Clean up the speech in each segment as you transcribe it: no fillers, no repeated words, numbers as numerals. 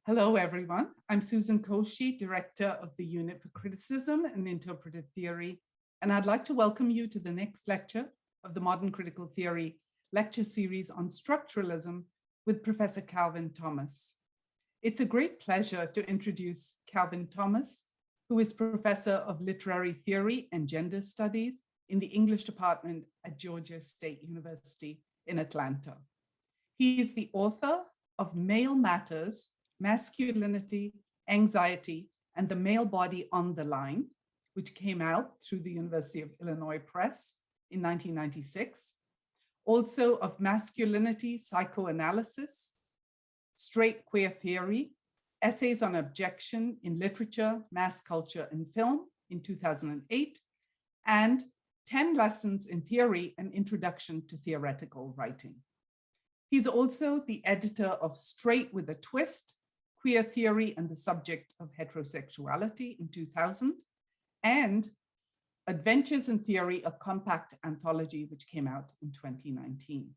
Hello, everyone. I'm Susan Koshy, Director of the Unit for Criticism and Interpretive Theory, and I'd like to welcome you to the next lecture of the Modern Critical Theory lecture series on structuralism with Professor Calvin Thomas. It's a great pleasure to introduce Calvin Thomas, who is Professor of Literary Theory and Gender Studies in the English Department at Georgia State University in Atlanta. He is the author of Male Matters, Masculinity, Anxiety, and the Male Body on the Line, which came out through the University of Illinois Press in 1996. Also of Masculinity, Psychoanalysis, Straight Queer Theory, Essays on Objection in Literature, Mass Culture, and Film in 2008, and 10 Lessons in Theory, an Introduction to Theoretical Writing. He's also the editor of Straight with a Twist, Queer Theory and the Subject of Heterosexuality in 2000, and Adventures in Theory, a compact anthology, which came out in 2019.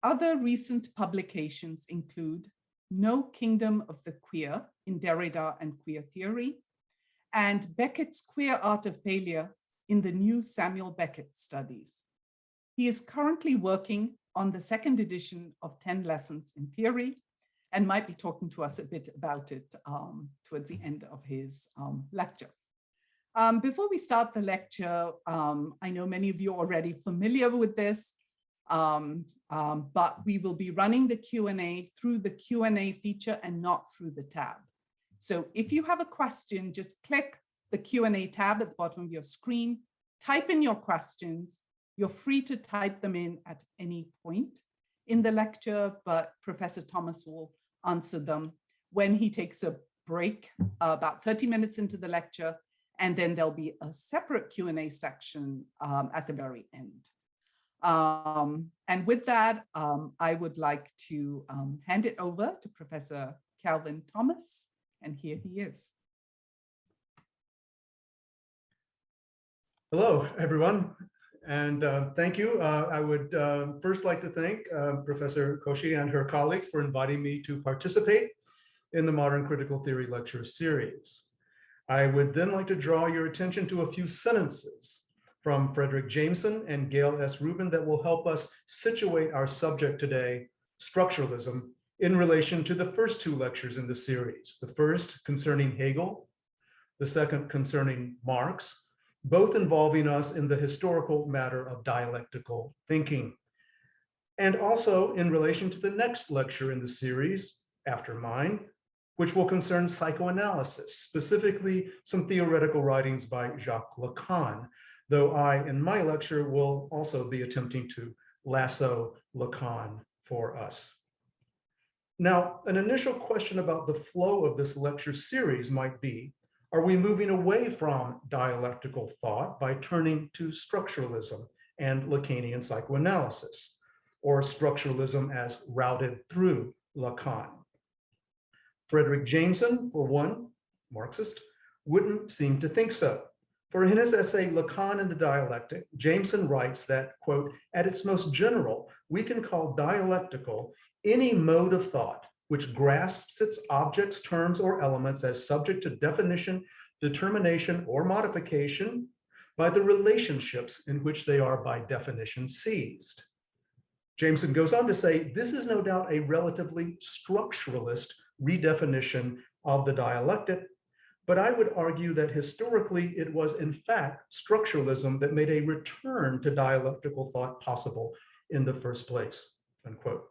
Other recent publications include No Kingdom of the Queer in Derrida and Queer Theory, and Beckett's Queer Art of Failure in the new Samuel Beckett Studies. He is currently working on the second edition of 10 Lessons in Theory, and might be talking to us a bit about it towards the end of his lecture. Before we start the lecture, I know many of you are already familiar with this, but we will be running the Q&A through the Q&A feature and not through the tab. So if you have a question, just click the Q&A tab at the bottom of your screen, type in your questions. You're free to type them in at any point in the lecture, but Professor Thomas will answer them when he takes a break about 30 minutes into the lecture, and then there'll be a separate Q&A section at the very end. And with that, I would like to hand it over to Professor Calvin Thomas, and here he is. Hello, everyone. And thank you. I would first like to thank Professor Koshy and her colleagues for inviting me to participate in the Modern Critical Theory Lecture Series. I would then like to draw your attention to a few sentences from Frederick Jameson and Gail S. Rubin that will help us situate our subject today, structuralism, in relation to the first two lectures in the series. The first concerning Hegel, the second concerning Marx, both involving us in the historical matter of dialectical thinking. And also in relation to the next lecture in the series, after mine, which will concern psychoanalysis, specifically some theoretical writings by Jacques Lacan, though I, in my lecture, will also be attempting to lasso Lacan for us. Now, an initial question about the flow of this lecture series might be, are we moving away from dialectical thought by turning to structuralism and Lacanian psychoanalysis, or structuralism as routed through Lacan? Frederick Jameson, for one, Marxist, wouldn't seem to think so. For in his essay, Lacan and the Dialectic, Jameson writes that, quote, at its most general, we can call dialectical any mode of thought which grasps its objects, terms, or elements as subject to definition, determination, or modification by the relationships in which they are by definition seized. Jameson goes on to say, this is no doubt a relatively structuralist redefinition of the dialectic, but I would argue that historically it was in fact structuralism that made a return to dialectical thought possible in the first place, unquote.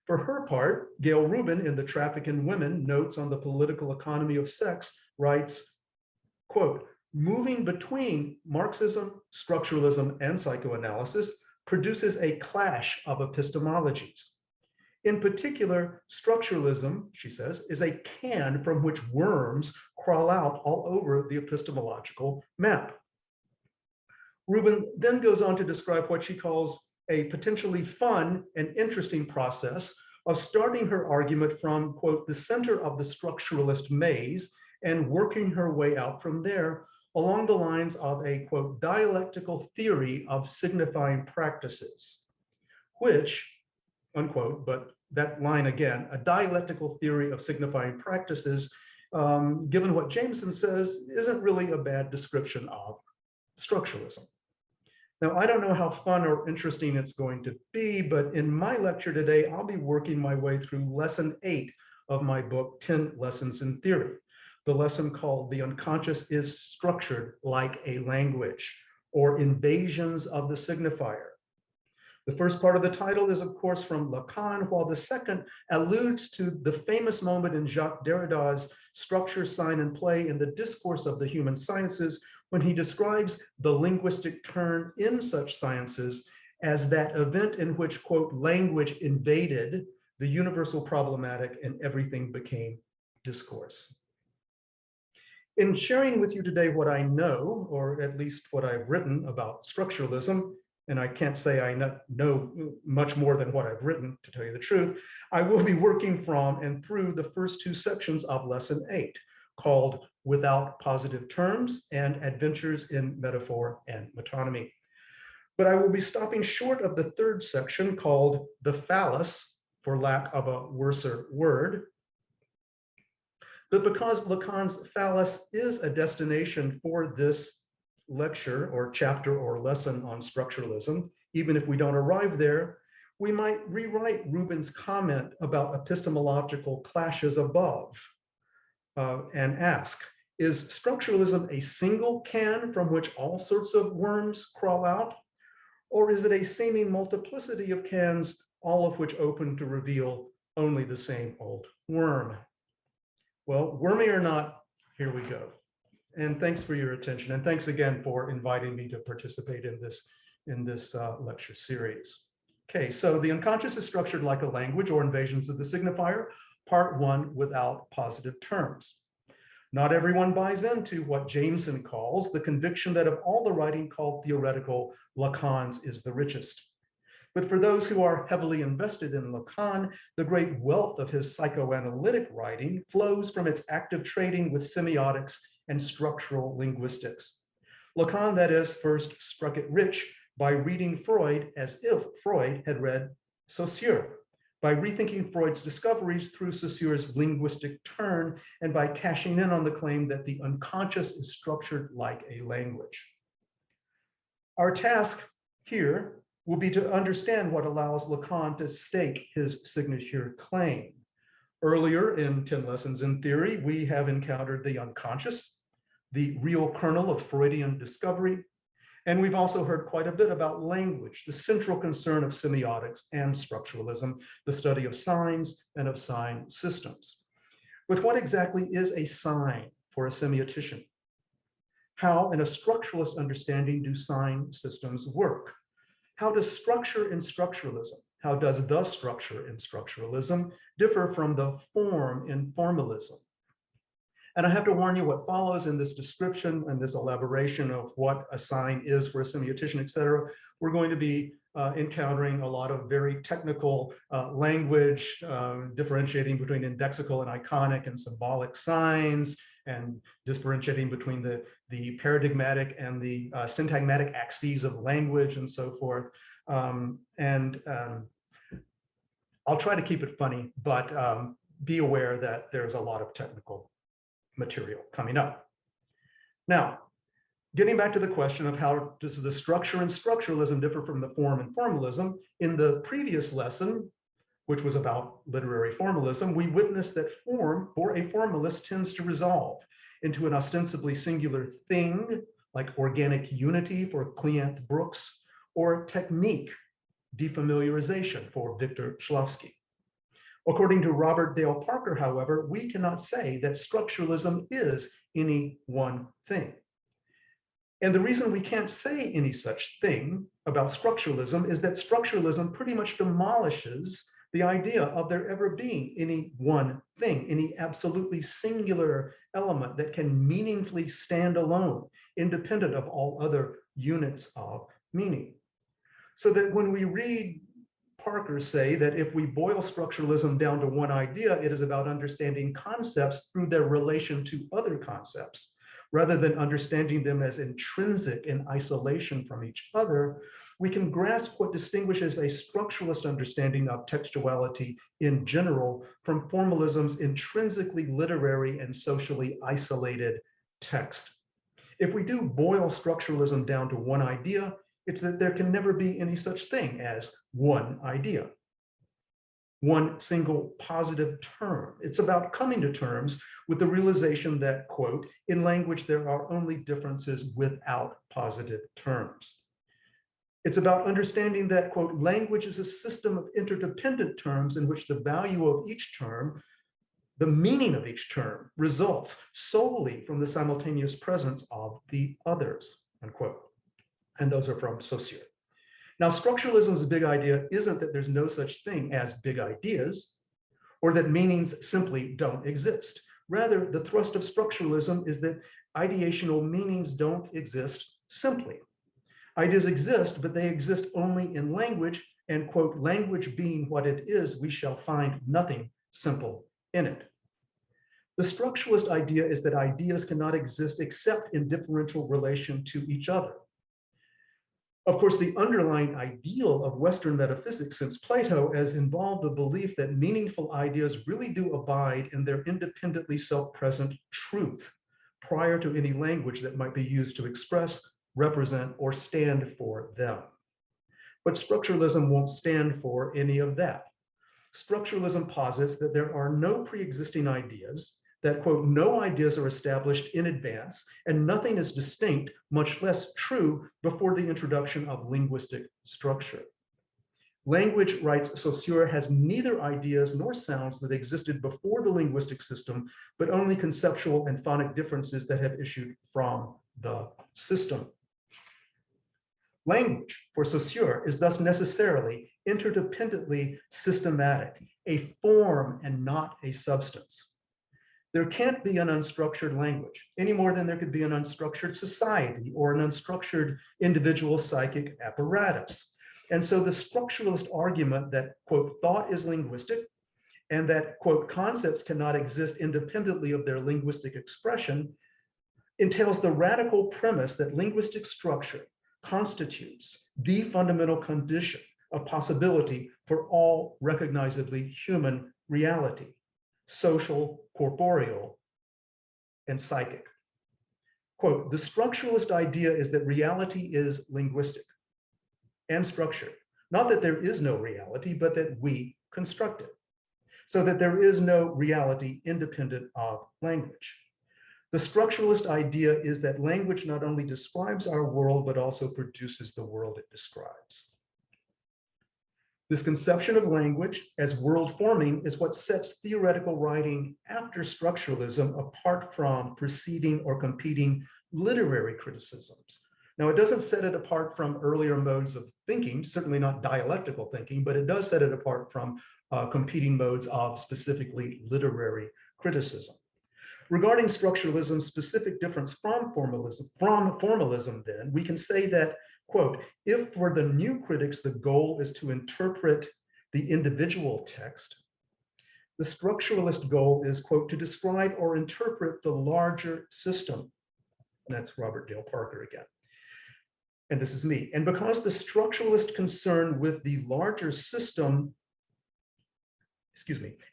For her part, Gail Rubin in The Traffic in Women, Notes on the Political Economy of Sex, writes, quote, moving between Marxism, structuralism, and psychoanalysis produces a clash of epistemologies. In particular, structuralism, she says, is a can from which worms crawl out all over the epistemological map. Rubin then goes on to describe what she calls a potentially fun and interesting process of starting her argument from, quote, the center of the structuralist maze and working her way out from there along the lines of a, quote, dialectical theory of signifying practices, which, unquote, but that line again, a dialectical theory of signifying practices, given what Jameson says, isn't really a bad description of structuralism. Now, I don't know how fun or interesting it's going to be, but in my lecture today, I'll be working my way through lesson 8 of my book, 10 Lessons in Theory, the lesson called The Unconscious is Structured Like a Language, or Invasions of the Signifier. The first part of the title is, of course, from Lacan, while the second alludes to the famous moment in Jacques Derrida's Structure, Sign, and Play in the Discourse of the Human Sciences, when he describes the linguistic turn in such sciences as that event in which, quote, language invaded the universal problematic and everything became discourse. In sharing with you today what I know, or at least what I've written about structuralism, and I can't say I know much more than what I've written, to tell you the truth, I will be working from and through the first 2 sections of lesson 8, called Without Positive Terms and Adventures in Metaphor and Metonymy. But I will be stopping short of the 3rd section, called The Phallus, for lack of a worser word. But because Lacan's phallus is a destination for this lecture or chapter or lesson on structuralism, even if we don't arrive there, we might rewrite Rubin's comment about epistemological clashes above and ask, is structuralism a single can from which all sorts of worms crawl out? Or is it a seeming multiplicity of cans, all of which open to reveal only the same old worm? Well, wormy or not, here we go. And thanks for your attention. And thanks again for inviting me to participate in this lecture series. Okay, so the unconscious is structured like a language, or Invasions of the Signifier, part 1, without positive terms. Not everyone buys into what Jameson calls the conviction that of all the writing called theoretical, Lacan's is the richest. But for those who are heavily invested in Lacan, the great wealth of his psychoanalytic writing flows from its active trading with semiotics and structural linguistics. Lacan, that is, first struck it rich by reading Freud as if Freud had read Saussure, by rethinking Freud's discoveries through Saussure's linguistic turn, and by cashing in on the claim that the unconscious is structured like a language. Our task here will be to understand what allows Lacan to stake his signature claim. Earlier in 10 Lessons in Theory, we have encountered the unconscious, the real kernel of Freudian discovery, and we've also heard quite a bit about language, the central concern of semiotics and structuralism, the study of signs and of sign systems. But what exactly is a sign for a semiotician? How, in a structuralist understanding, do sign systems work? How does structure in structuralism, how does the structure in structuralism differ from the form in formalism? And I have to warn you, what follows in this description and this elaboration of what a sign is for a semiotician, et cetera, we're going to be encountering a lot of very technical language, differentiating between indexical and iconic and symbolic signs, and differentiating between the paradigmatic and the syntagmatic axes of language and so forth. I'll try to keep it funny, but be aware that there's a lot of technical material coming up. Now, getting back to the question of how does the structure in structuralism differ from the form in formalism, in the previous lesson, which was about literary formalism, we witnessed that form for a formalist tends to resolve into an ostensibly singular thing, like organic unity for Cleant Brooks, or technique, defamiliarization for Victor Shklovsky. According to Robert Dale Parker, however, we cannot say that structuralism is any one thing. And the reason we can't say any such thing about structuralism is that structuralism pretty much demolishes the idea of there ever being any one thing, any absolutely singular element that can meaningfully stand alone, independent of all other units of meaning. So that when we read Parker say that if we boil structuralism down to one idea, it is about understanding concepts through their relation to other concepts, rather than understanding them as intrinsic in isolation from each other, we can grasp what distinguishes a structuralist understanding of textuality in general from formalism's intrinsically literary and socially isolated text. If we do boil structuralism down to one idea, it's that there can never be any such thing as one idea, one single positive term. It's about coming to terms with the realization that, quote, in language, there are only differences without positive terms. It's about understanding that, quote, language is a system of interdependent terms in which the value of each term, the meaning of each term, results solely from the simultaneous presence of the others, unquote. And those are from Saussure. Now, structuralism's big idea isn't that there's no such thing as big ideas or that meanings simply don't exist. Rather, the thrust of structuralism is that ideational meanings don't exist simply. Ideas exist, but they exist only in language, and, quote, language being what it is, we shall find nothing simple in it. The structuralist idea is that ideas cannot exist except in differential relation to each other. Of course, the underlying ideal of Western metaphysics since Plato has involved the belief that meaningful ideas really do abide in their independently self-present truth prior to any language that might be used to express, represent, or stand for them. But structuralism won't stand for any of that. Structuralism posits that there are no pre-existing ideas, that, quote, no ideas are established in advance, and nothing is distinct, much less true, before the introduction of linguistic structure. Language, writes Saussure, has neither ideas nor sounds that existed before the linguistic system, but only conceptual and phonic differences that have issued from the system. Language, for Saussure, is thus necessarily interdependently systematic, a form and not a substance. There can't be an unstructured language any more than there could be an unstructured society or an unstructured individual psychic apparatus. And so the structuralist argument that, quote, thought is linguistic and that, quote, concepts cannot exist independently of their linguistic expression entails the radical premise that linguistic structure constitutes the fundamental condition of possibility for all recognizably human reality, social, corporeal, and psychic. Quote, the structuralist idea is that reality is linguistic and structured. Not that there is no reality, but that we construct it. So that there is no reality independent of language. The structuralist idea is that language not only describes our world, but also produces the world it describes. This conception of language as world forming is what sets theoretical writing after structuralism apart from preceding or competing literary criticisms. Now, it doesn't set it apart from earlier modes of thinking, certainly not dialectical thinking, but it does set it apart from competing modes of specifically literary criticism. Regarding structuralism's specific difference from formalism, then, we can say that, quote, if for the new critics, the goal is to interpret the individual text, the structuralist goal is, quote, to describe or interpret the larger system. And that's Robert Dale Parker again. And this is me. And because the structuralist concern with the larger system,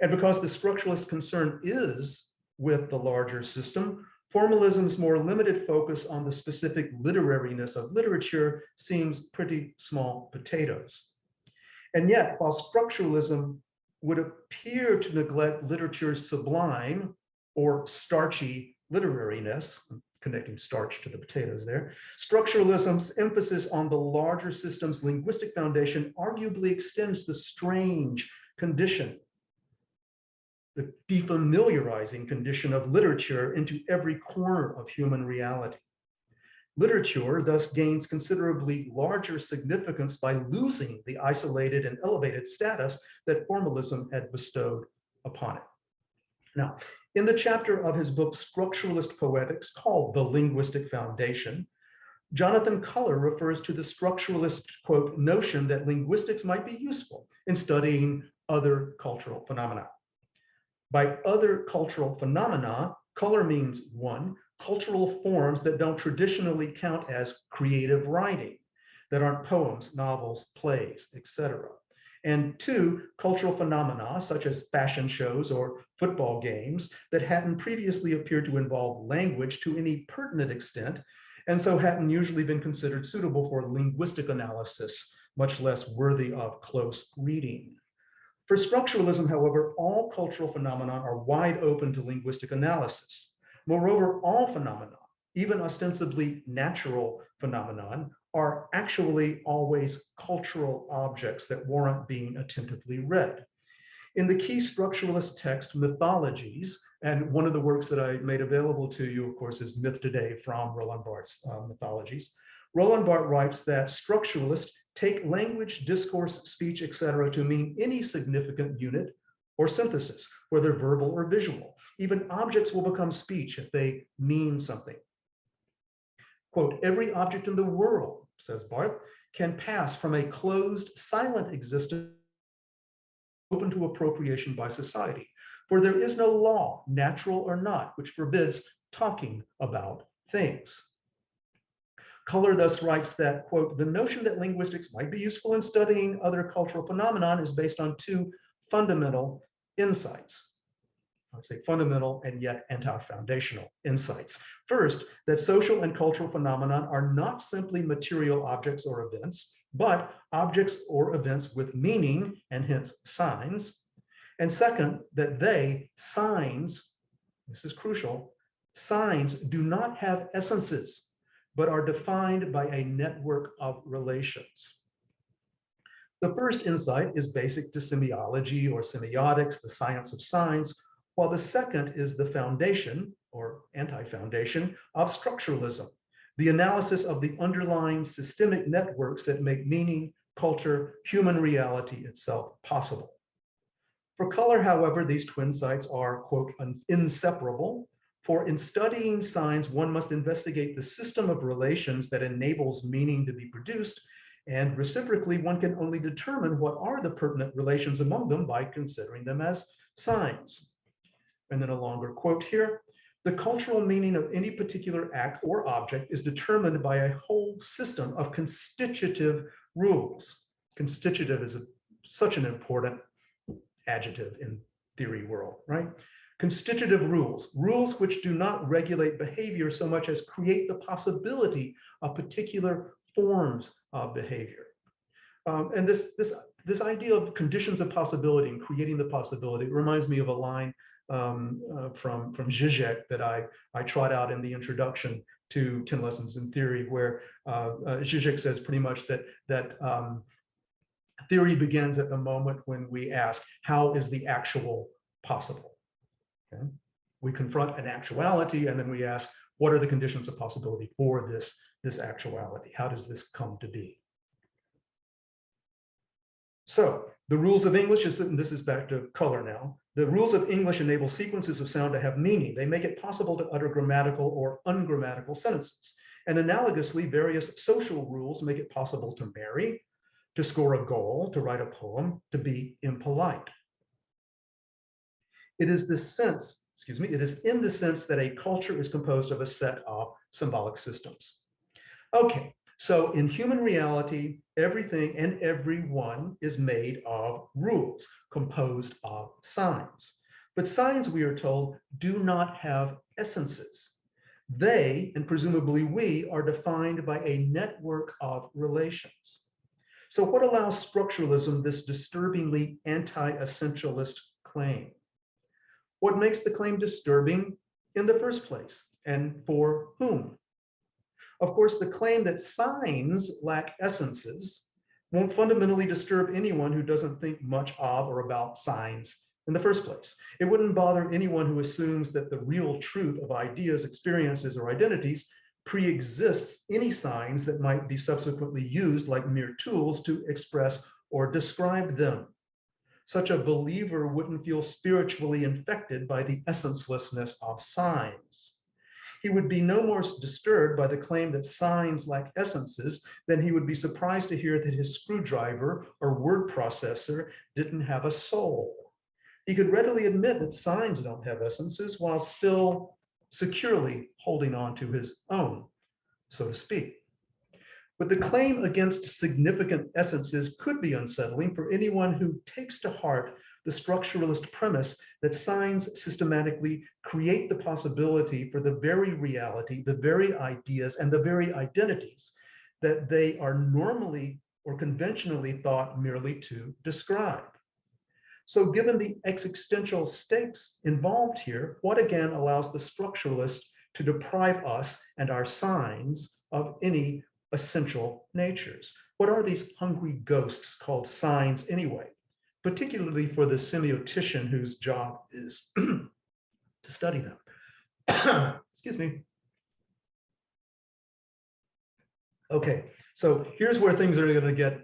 and because the structuralist concern is with the larger system, formalism's more limited focus on the specific literariness of literature seems pretty small potatoes. And yet, while structuralism would appear to neglect literature's sublime or starchy literariness, I'm connecting starch to the potatoes there, structuralism's emphasis on the larger system's linguistic foundation arguably extends the strange condition, the defamiliarizing condition of literature into every corner of human reality. Literature thus gains considerably larger significance by losing the isolated and elevated status that formalism had bestowed upon it. Now, in the chapter of his book, Structuralist Poetics, called The Linguistic Foundation, Jonathan Culler refers to the structuralist, quote, notion that linguistics might be useful in studying other cultural phenomena. By other cultural phenomena, Culler means, one, cultural forms that don't traditionally count as creative writing. that aren't poems, novels, plays, etc. And two, cultural phenomena such as fashion shows or football games that hadn't previously appeared to involve language to any pertinent extent, and so hadn't usually been considered suitable for linguistic analysis, much less worthy of close reading. For structuralism, however, all cultural phenomena are wide open to linguistic analysis. Moreover, all phenomena, even ostensibly natural phenomenon, are actually always cultural objects that warrant being attentively read. In the key structuralist text, Mythologies, and one of the works that I made available to you, of course, is Myth Today from Roland Barthes' Mythologies. Roland Barthes writes that structuralists take language, discourse, speech, etc., to mean any significant unit or synthesis, whether verbal or visual. Even objects will become speech if they mean something. Quote, every object in the world, says Barthes, can pass from a closed, silent existence open to appropriation by society, for there is no law, natural or not, which forbids talking about things. Color thus writes that, quote, the notion that linguistics might be useful in studying other cultural phenomenon is based on two fundamental insights. I'd say fundamental and yet anti-foundational insights. First, that social and cultural phenomena are not simply material objects or events, but objects or events with meaning and hence signs. And second, that they, signs, this is crucial, signs do not have essences, but are defined by a network of relations. The first insight is basic to semiology or semiotics, the science of signs, while the second is the foundation or anti-foundation of structuralism, the analysis of the underlying systemic networks that make meaning, culture, human reality itself possible. For color, however, these twin sites are, quote, inseparable, for in studying signs, one must investigate the system of relations that enables meaning to be produced, and reciprocally, one can only determine what are the pertinent relations among them by considering them as signs. And then a longer quote here. The cultural meaning of any particular act or object is determined by a whole system of constitutive rules. Constitutive is such an important adjective in theory world, right? Constitutive rules, rules which do not regulate behavior so much as create the possibility of particular forms of behavior. And this idea of conditions of possibility and creating the possibility reminds me of a line from Zizek that I trot out in the introduction to 10 Lessons in Theory, where Zizek says pretty much that theory begins at the moment when we ask, how is the actual possible? Okay? We confront an actuality and then we ask, what are the conditions of possibility for this actuality? How does this come to be? So the rules of English, and this is back to color now, the rules of English enable sequences of sound to have meaning. They make it possible to utter grammatical or ungrammatical sentences. And analogously, various social rules make it possible to marry, to score a goal, to write a poem, to be impolite. It is this sense, it is in the sense that a culture is composed of a set of symbolic systems. Okay, so in human reality, everything and everyone is made of rules, composed of signs. But signs, we are told, do not have essences. They, and presumably we, are defined by a network of relations. So what allows structuralism this disturbingly anti-essentialist claim? What makes the claim disturbing in the first place, and for whom? Of course, the claim that signs lack essences won't fundamentally disturb anyone who doesn't think much of or about signs in the first place. It wouldn't bother anyone who assumes that the real truth of ideas, experiences, or identities pre-exists any signs that might be subsequently used like mere tools to express or describe them. Such a believer wouldn't feel spiritually infected by the essencelessness of signs. He would be no more disturbed by the claim that signs lack essences than he would be surprised to hear that his screwdriver or word processor didn't have a soul. He could readily admit that signs don't have essences while still securely holding on to his own, so to speak. But the claim against significant essences could be unsettling for anyone who takes to heart the structuralist premise that signs systematically create the possibility for the very reality, the very ideas, and the very identities that they are normally or conventionally thought merely to describe. So given the existential stakes involved here, what again allows the structuralist to deprive us and our signs of any essential natures? What are these hungry ghosts called signs anyway? Particularly for the semiotician whose job is to study them. Excuse me. Okay, so here's where things are going to get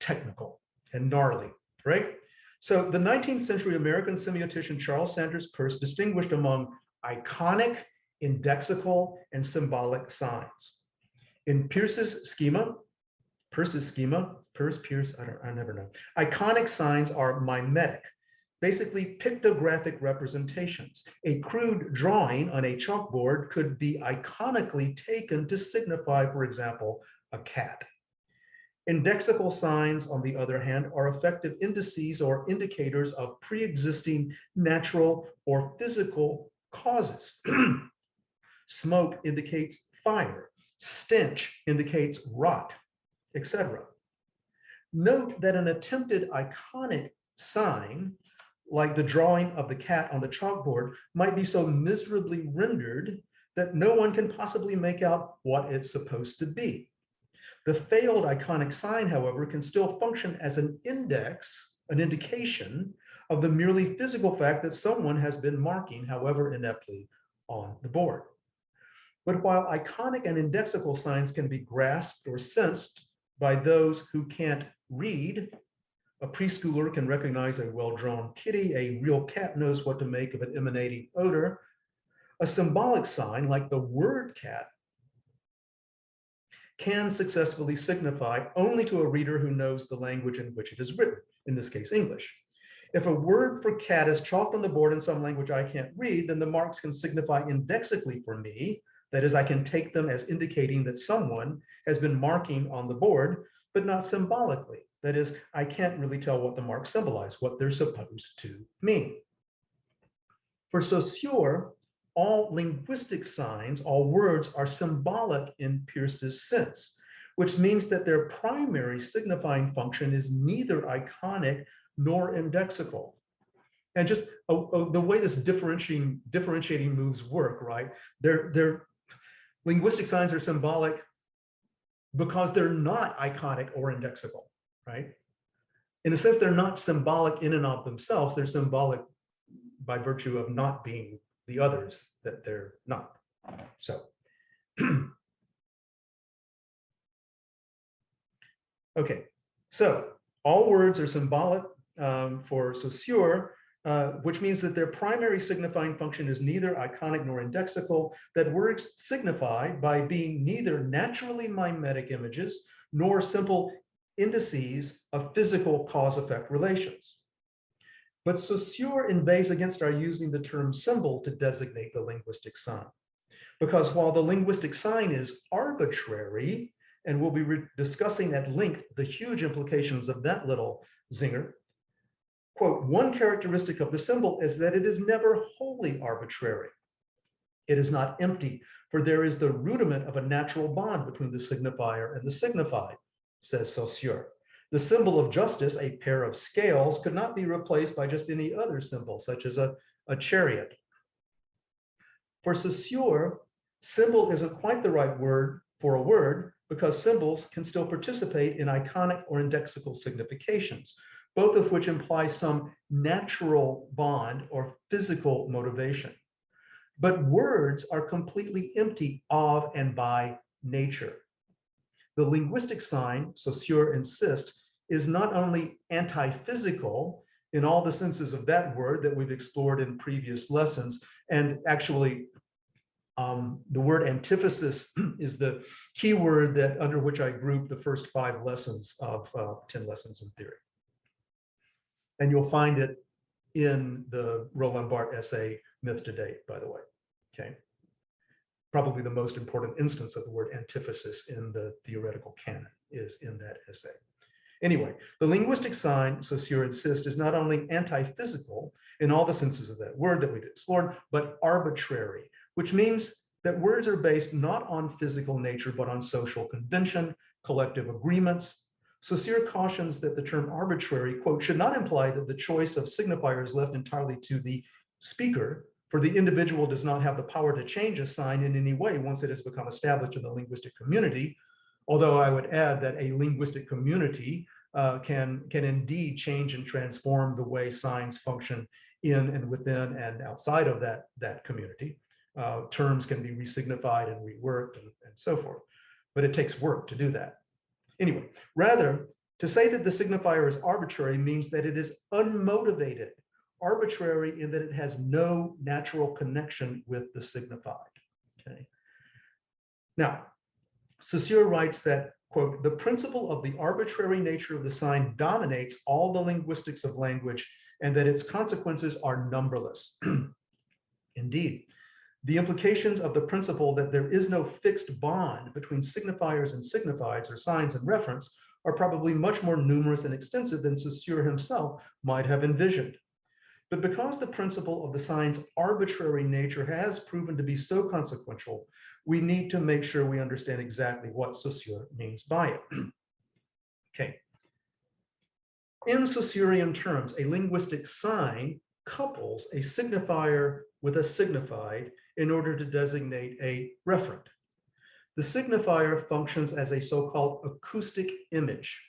technical and gnarly, right? So the 19th century American semiotician Charles Sanders Peirce distinguished among iconic, indexical, and symbolic signs. In Peirce's schema, Peirce, I never know. Iconic signs are mimetic, basically pictographic representations. A crude drawing on a chalkboard could be iconically taken to signify, for example, a cat. Indexical signs, on the other hand, are effective indices or indicators of pre-existing natural or physical causes. Smoke indicates fire, stench indicates rot, etc. Note that an attempted iconic sign, like the drawing of the cat on the chalkboard, might be so miserably rendered that no one can possibly make out what it's supposed to be. The failed iconic sign, however, can still function as an index, an indication of the merely physical fact that someone has been marking, however ineptly, on the board. But while iconic and indexical signs can be grasped or sensed by those who can't read, a preschooler can recognize a well-drawn kitty, a real cat knows what to make of an emanating odor. A symbolic sign, like the word cat, can successfully signify only to a reader who knows the language in which it is written, in this case, English. If a word for cat is chalked on the board in some language I can't read, then the marks can signify indexically for me. That is, I can take them as indicating that someone has been marking on the board, but not symbolically. That is, I can't really tell what the marks symbolize, what they're supposed to mean. For Saussure, all linguistic signs, all words are symbolic in Peirce's sense, which means that their primary signifying function is neither iconic nor indexical. And just the way this differentiating moves work, right? Linguistic signs are symbolic because they're not iconic or indexical, right? In a sense, they're not symbolic in and of themselves. They're symbolic by virtue of not being the others that they're not. So, okay, so all words are symbolic for Saussure, which means that their primary signifying function is neither iconic nor indexical, that words signify by being neither naturally mimetic images nor simple indices of physical cause-effect relations. But Saussure inveighs against our using the term symbol to designate the linguistic sign. Because while the linguistic sign is arbitrary, and we'll be discussing at length the huge implications of that little zinger, quote, one characteristic of the symbol is that it is never wholly arbitrary. It is not empty, for there is the rudiment of a natural bond between the signifier and the signified, says Saussure. The symbol of justice, a pair of scales, could not be replaced by just any other symbol, such as a chariot. For Saussure, symbol isn't quite the right word for a word because symbols can still participate in iconic or indexical significations, both of which imply some natural bond or physical motivation. But words are completely empty of and by nature. The linguistic sign, Saussure insists, is not only anti-physical in all the senses of that word that we've explored in previous lessons, and actually the word antithesis is the key word that under which I group the first 5 lessons of 10 lessons in theory. And you'll find it in the Roland Barthes essay, Myth to Date, by the way, okay? probably the most important instance of the word antithesis in the theoretical canon is in that essay. Anyway, the linguistic sign, Saussure insists, is not only anti-physical in all the senses of that word that we explored, but arbitrary, which means that words are based not on physical nature, but on social convention, collective agreements. Saussure cautions that the term arbitrary, quote, should not imply that the choice of signifier is left entirely to the speaker, for the individual does not have the power to change a sign in any way once it has become established in the linguistic community. Although I would add that a linguistic community can indeed change and transform the way signs function in and within and outside of that community. Terms can be resignified and reworked and so forth, but it takes work to do that. Anyway, rather, to say that the signifier is arbitrary means that it is unmotivated, arbitrary in that it has no natural connection with the signified. Okay. Now, Saussure writes that, quote, the principle of the arbitrary nature of the sign dominates all the linguistics of language and that its consequences are numberless. Indeed, the implications of the principle that there is no fixed bond between signifiers and signifieds or signs and reference are probably much more numerous and extensive than Saussure himself might have envisioned. But because the principle of the sign's arbitrary nature has proven to be so consequential, we need to make sure we understand exactly what Saussure means by it. Okay. In Saussurean terms, a linguistic sign couples a signifier with a signified in order to designate a referent. The signifier functions as a so-called acoustic image.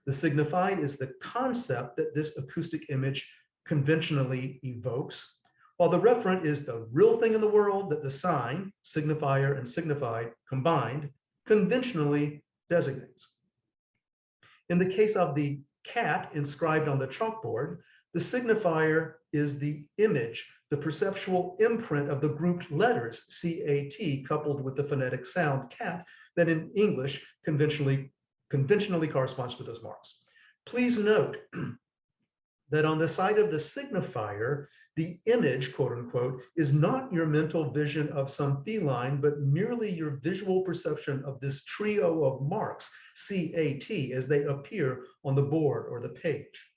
The signified is the concept that this acoustic image conventionally evokes, while the referent is the real thing in the world that the sign, signifier and signified combined, conventionally designates. In the case of the cat inscribed on the chalkboard, the signifier is the image, the perceptual imprint of the grouped letters CAT coupled with the phonetic sound cat that in English conventionally corresponds to those marks. Please note that on the side of the signifier, the image, quote unquote, is not your mental vision of some feline, but merely your visual perception of this trio of marks, CAT, as they appear on the board or the page.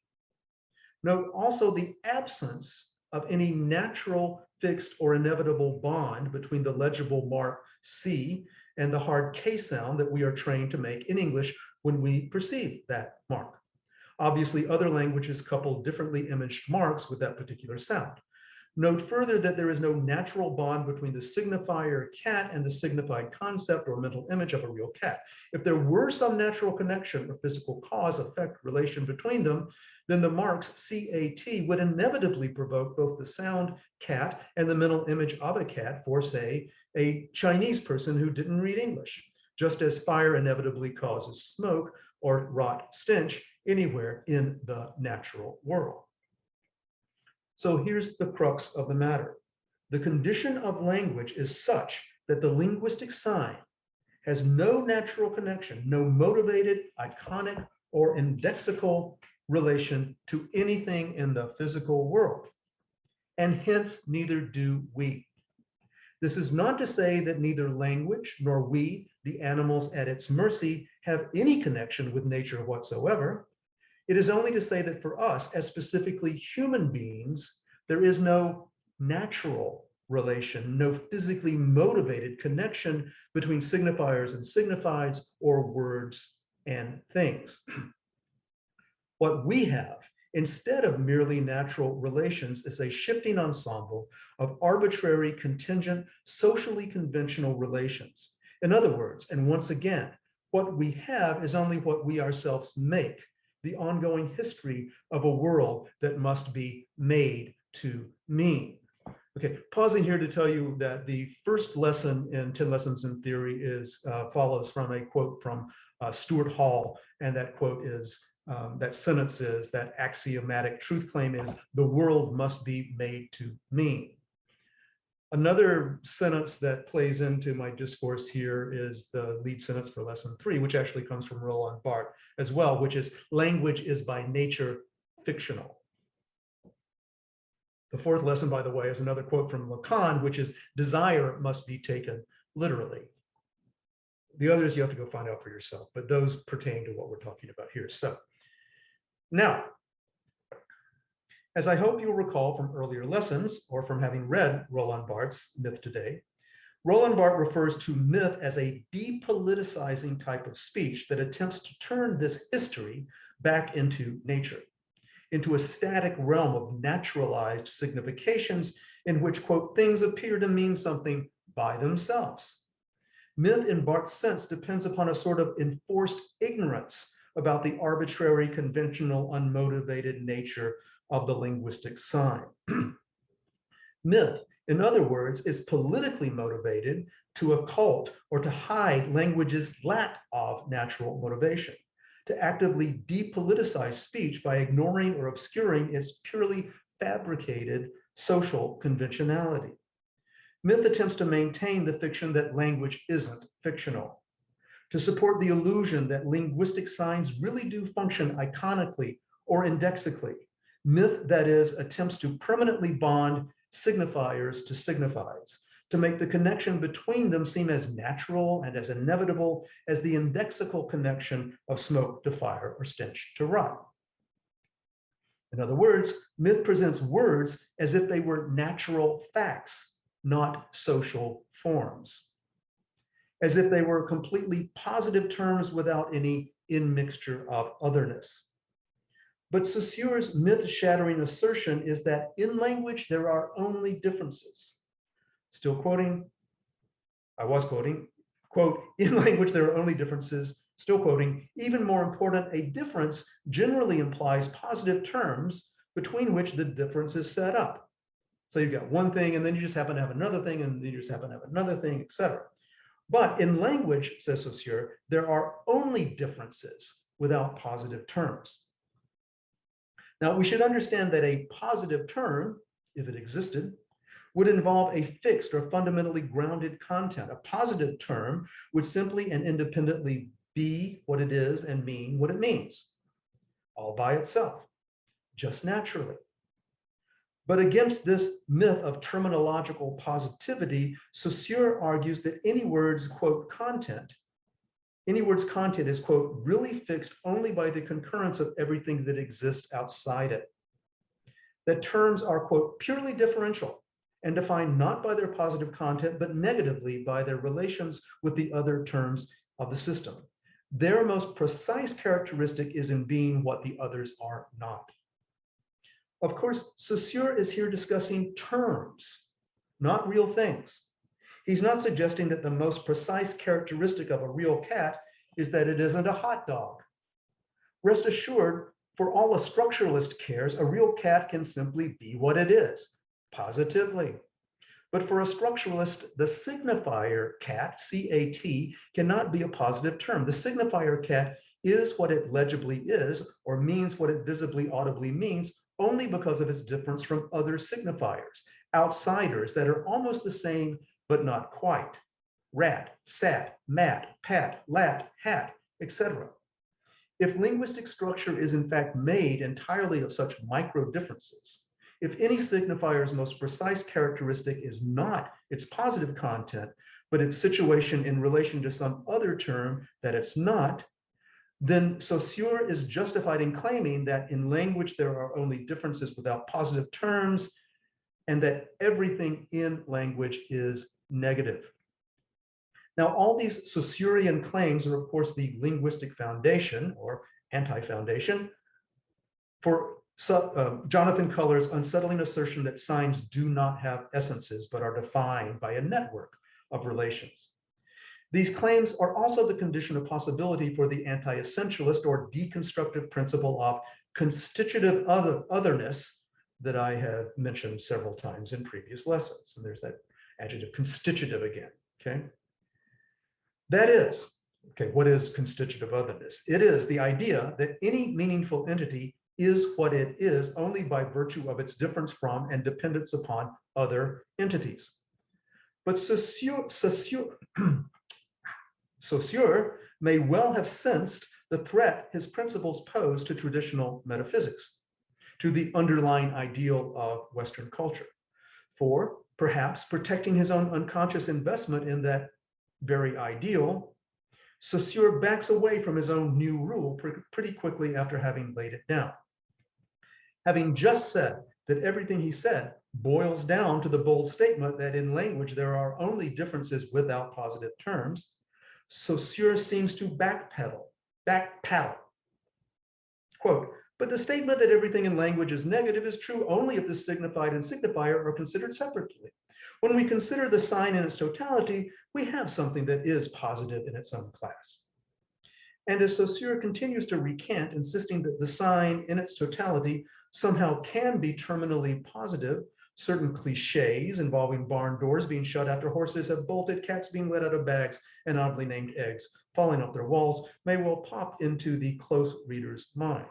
Note also the absence of any natural, fixed, or inevitable bond between the legible mark C and the hard K sound that we are trained to make in English when we perceive that mark. Obviously, other languages couple differently imaged marks with that particular sound. Note further that there is no natural bond between the signifier cat and the signified concept or mental image of a real cat. If there were some natural connection or physical cause-effect relation between them, then the marks CAT would inevitably provoke both the sound cat and the mental image of a cat for, say, a Chinese person who didn't read English, just as fire inevitably causes smoke or rot stench anywhere in the natural world. So here's the crux of the matter. The condition of language is such that the linguistic sign has no natural connection, no motivated, iconic, or indexical relation to anything in the physical world, and hence neither do we. This is not to say that neither language nor we, the animals at its mercy, have any connection with nature whatsoever. It is only to say that for us, as specifically human beings, there is no natural relation, no physically motivated connection between signifiers and signifieds or words and things. What we have, instead of merely natural relations, is a shifting ensemble of arbitrary, contingent, socially conventional relations. In other words, and once again, what we have is only what we ourselves make, the ongoing history of a world that must be made to mean. Okay, pausing here to tell you that the first lesson in 10 Lessons in Theory follows from a quote from Stuart Hall, and that quote is, that sentence is, that axiomatic truth claim is, the world must be made to mean. Another sentence that plays into my discourse here is the lead sentence for lesson 3, which actually comes from Roland Barthes as well, which is, language is by nature fictional. The fourth lesson, by the way, is another quote from Lacan, which is, desire must be taken literally. The others you have to go find out for yourself, but those pertain to what we're talking about here. So now, as I hope you'll recall from earlier lessons or from having read Roland Barthes' Myth Today, Roland Barthes refers to myth as a depoliticizing type of speech that attempts to turn this history back into nature, into a static realm of naturalized significations in which, quote, things appear to mean something by themselves. Myth in Barthes' sense depends upon a sort of enforced ignorance about the arbitrary, conventional, unmotivated nature of the linguistic sign. Myth, in other words, is politically motivated to occult or to hide language's lack of natural motivation, to actively depoliticize speech by ignoring or obscuring its purely fabricated social conventionality. Myth attempts to maintain the fiction that language isn't fictional, to support the illusion that linguistic signs really do function iconically or indexically. Myth, that is, attempts to permanently bond signifiers to signifieds, to make the connection between them seem as natural and as inevitable as the indexical connection of smoke to fire or stench to rot. In other words, myth presents words as if they were natural facts, not social forms, as if they were completely positive terms without any immixture of otherness. But Saussure's myth-shattering assertion is that in language, there are only differences. Still quoting, I was quoting, quote, in language, there are only differences, still quoting, even more important, a difference generally implies positive terms between which the difference is set up. So you've got one thing, and then you just happen to have another thing, and then you just happen to have another thing, etc. But in language, says Saussure, there are only differences without positive terms. Now, we should understand that a positive term, if it existed, would involve a fixed or fundamentally grounded content. A positive term would simply and independently be what it is and mean what it means, all by itself, just naturally. But against this myth of terminological positivity, Saussure argues that any word's, quote, content is, quote, really fixed only by the concurrence of everything that exists outside it. That terms are, quote, purely differential and defined not by their positive content, but negatively by their relations with the other terms of the system. Their most precise characteristic is in being what the others are not. Of course, Saussure is here discussing terms, not real things. He's not suggesting that the most precise characteristic of a real cat is that it isn't a hot dog. Rest assured, for all a structuralist cares, a real cat can simply be what it is, positively. But for a structuralist, the signifier cat, C-A-T, cannot be a positive term. The signifier cat is what it legibly is, or means what it visibly audibly means, only because of its difference from other signifiers, outsiders that are almost the same, but not quite. Rat, sat, mat, pat, lat, hat, etc. If linguistic structure is in fact made entirely of such micro differences, if any signifier's most precise characteristic is not its positive content, but its situation in relation to some other term that it's not, then Saussure is justified in claiming that in language there are only differences without positive terms, and that everything in language is negative. Now, all these Saussurean claims are, of course, the Linguistic Foundation, or anti-foundation, for Jonathan Culler's unsettling assertion that signs do not have essences, but are defined by a network of relations. These claims are also the condition of possibility for the anti-essentialist or deconstructive principle of constitutive otherness that I have mentioned several times in previous lessons. And there's that adjective constitutive again, okay? That is, okay, what is constitutive otherness? It is the idea that any meaningful entity is what it is only by virtue of its difference from and dependence upon other entities. But Saussure may well have sensed the threat his principles pose to traditional metaphysics, to the underlying ideal of Western culture, for perhaps protecting his own unconscious investment in that very ideal, Saussure backs away from his own new rule pretty quickly after having laid it down. Having just said that everything he said boils down to the bold statement that in language there are only differences without positive terms, Saussure seems to backpedal. Quote, but the statement that everything in language is negative is true only if the signified and signifier are considered separately. When we consider the sign in its totality, we have something that is positive in its own class. And as Saussure continues to recant, insisting that the sign in its totality somehow can be terminally positive, certain cliches involving barn doors being shut after horses have bolted, cats being let out of bags, and oddly named eggs falling off their walls may well pop into the close reader's mind.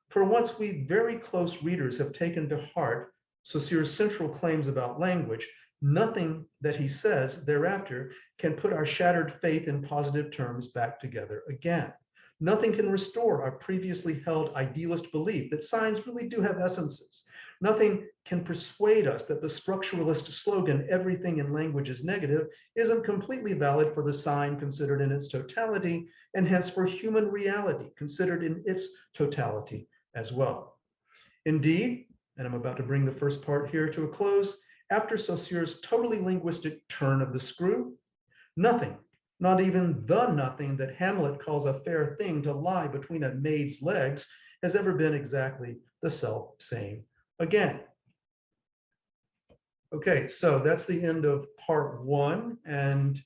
For once we very close readers have taken to heart Saussure's central claims about language, nothing that he says thereafter can put our shattered faith in positive terms back together again. Nothing can restore our previously held idealist belief that signs really do have essences. Nothing can persuade us that the structuralist slogan, everything in language is negative, isn't completely valid for the sign considered in its totality, and hence for human reality considered in its totality as well. Indeed, and I'm about to bring the first part here to a close, after Saussure's totally linguistic turn of the screw, nothing, not even the nothing that Hamlet calls a fair thing to lie between a maid's legs, has ever been exactly the self same again. Okay, so that's the end of part one, and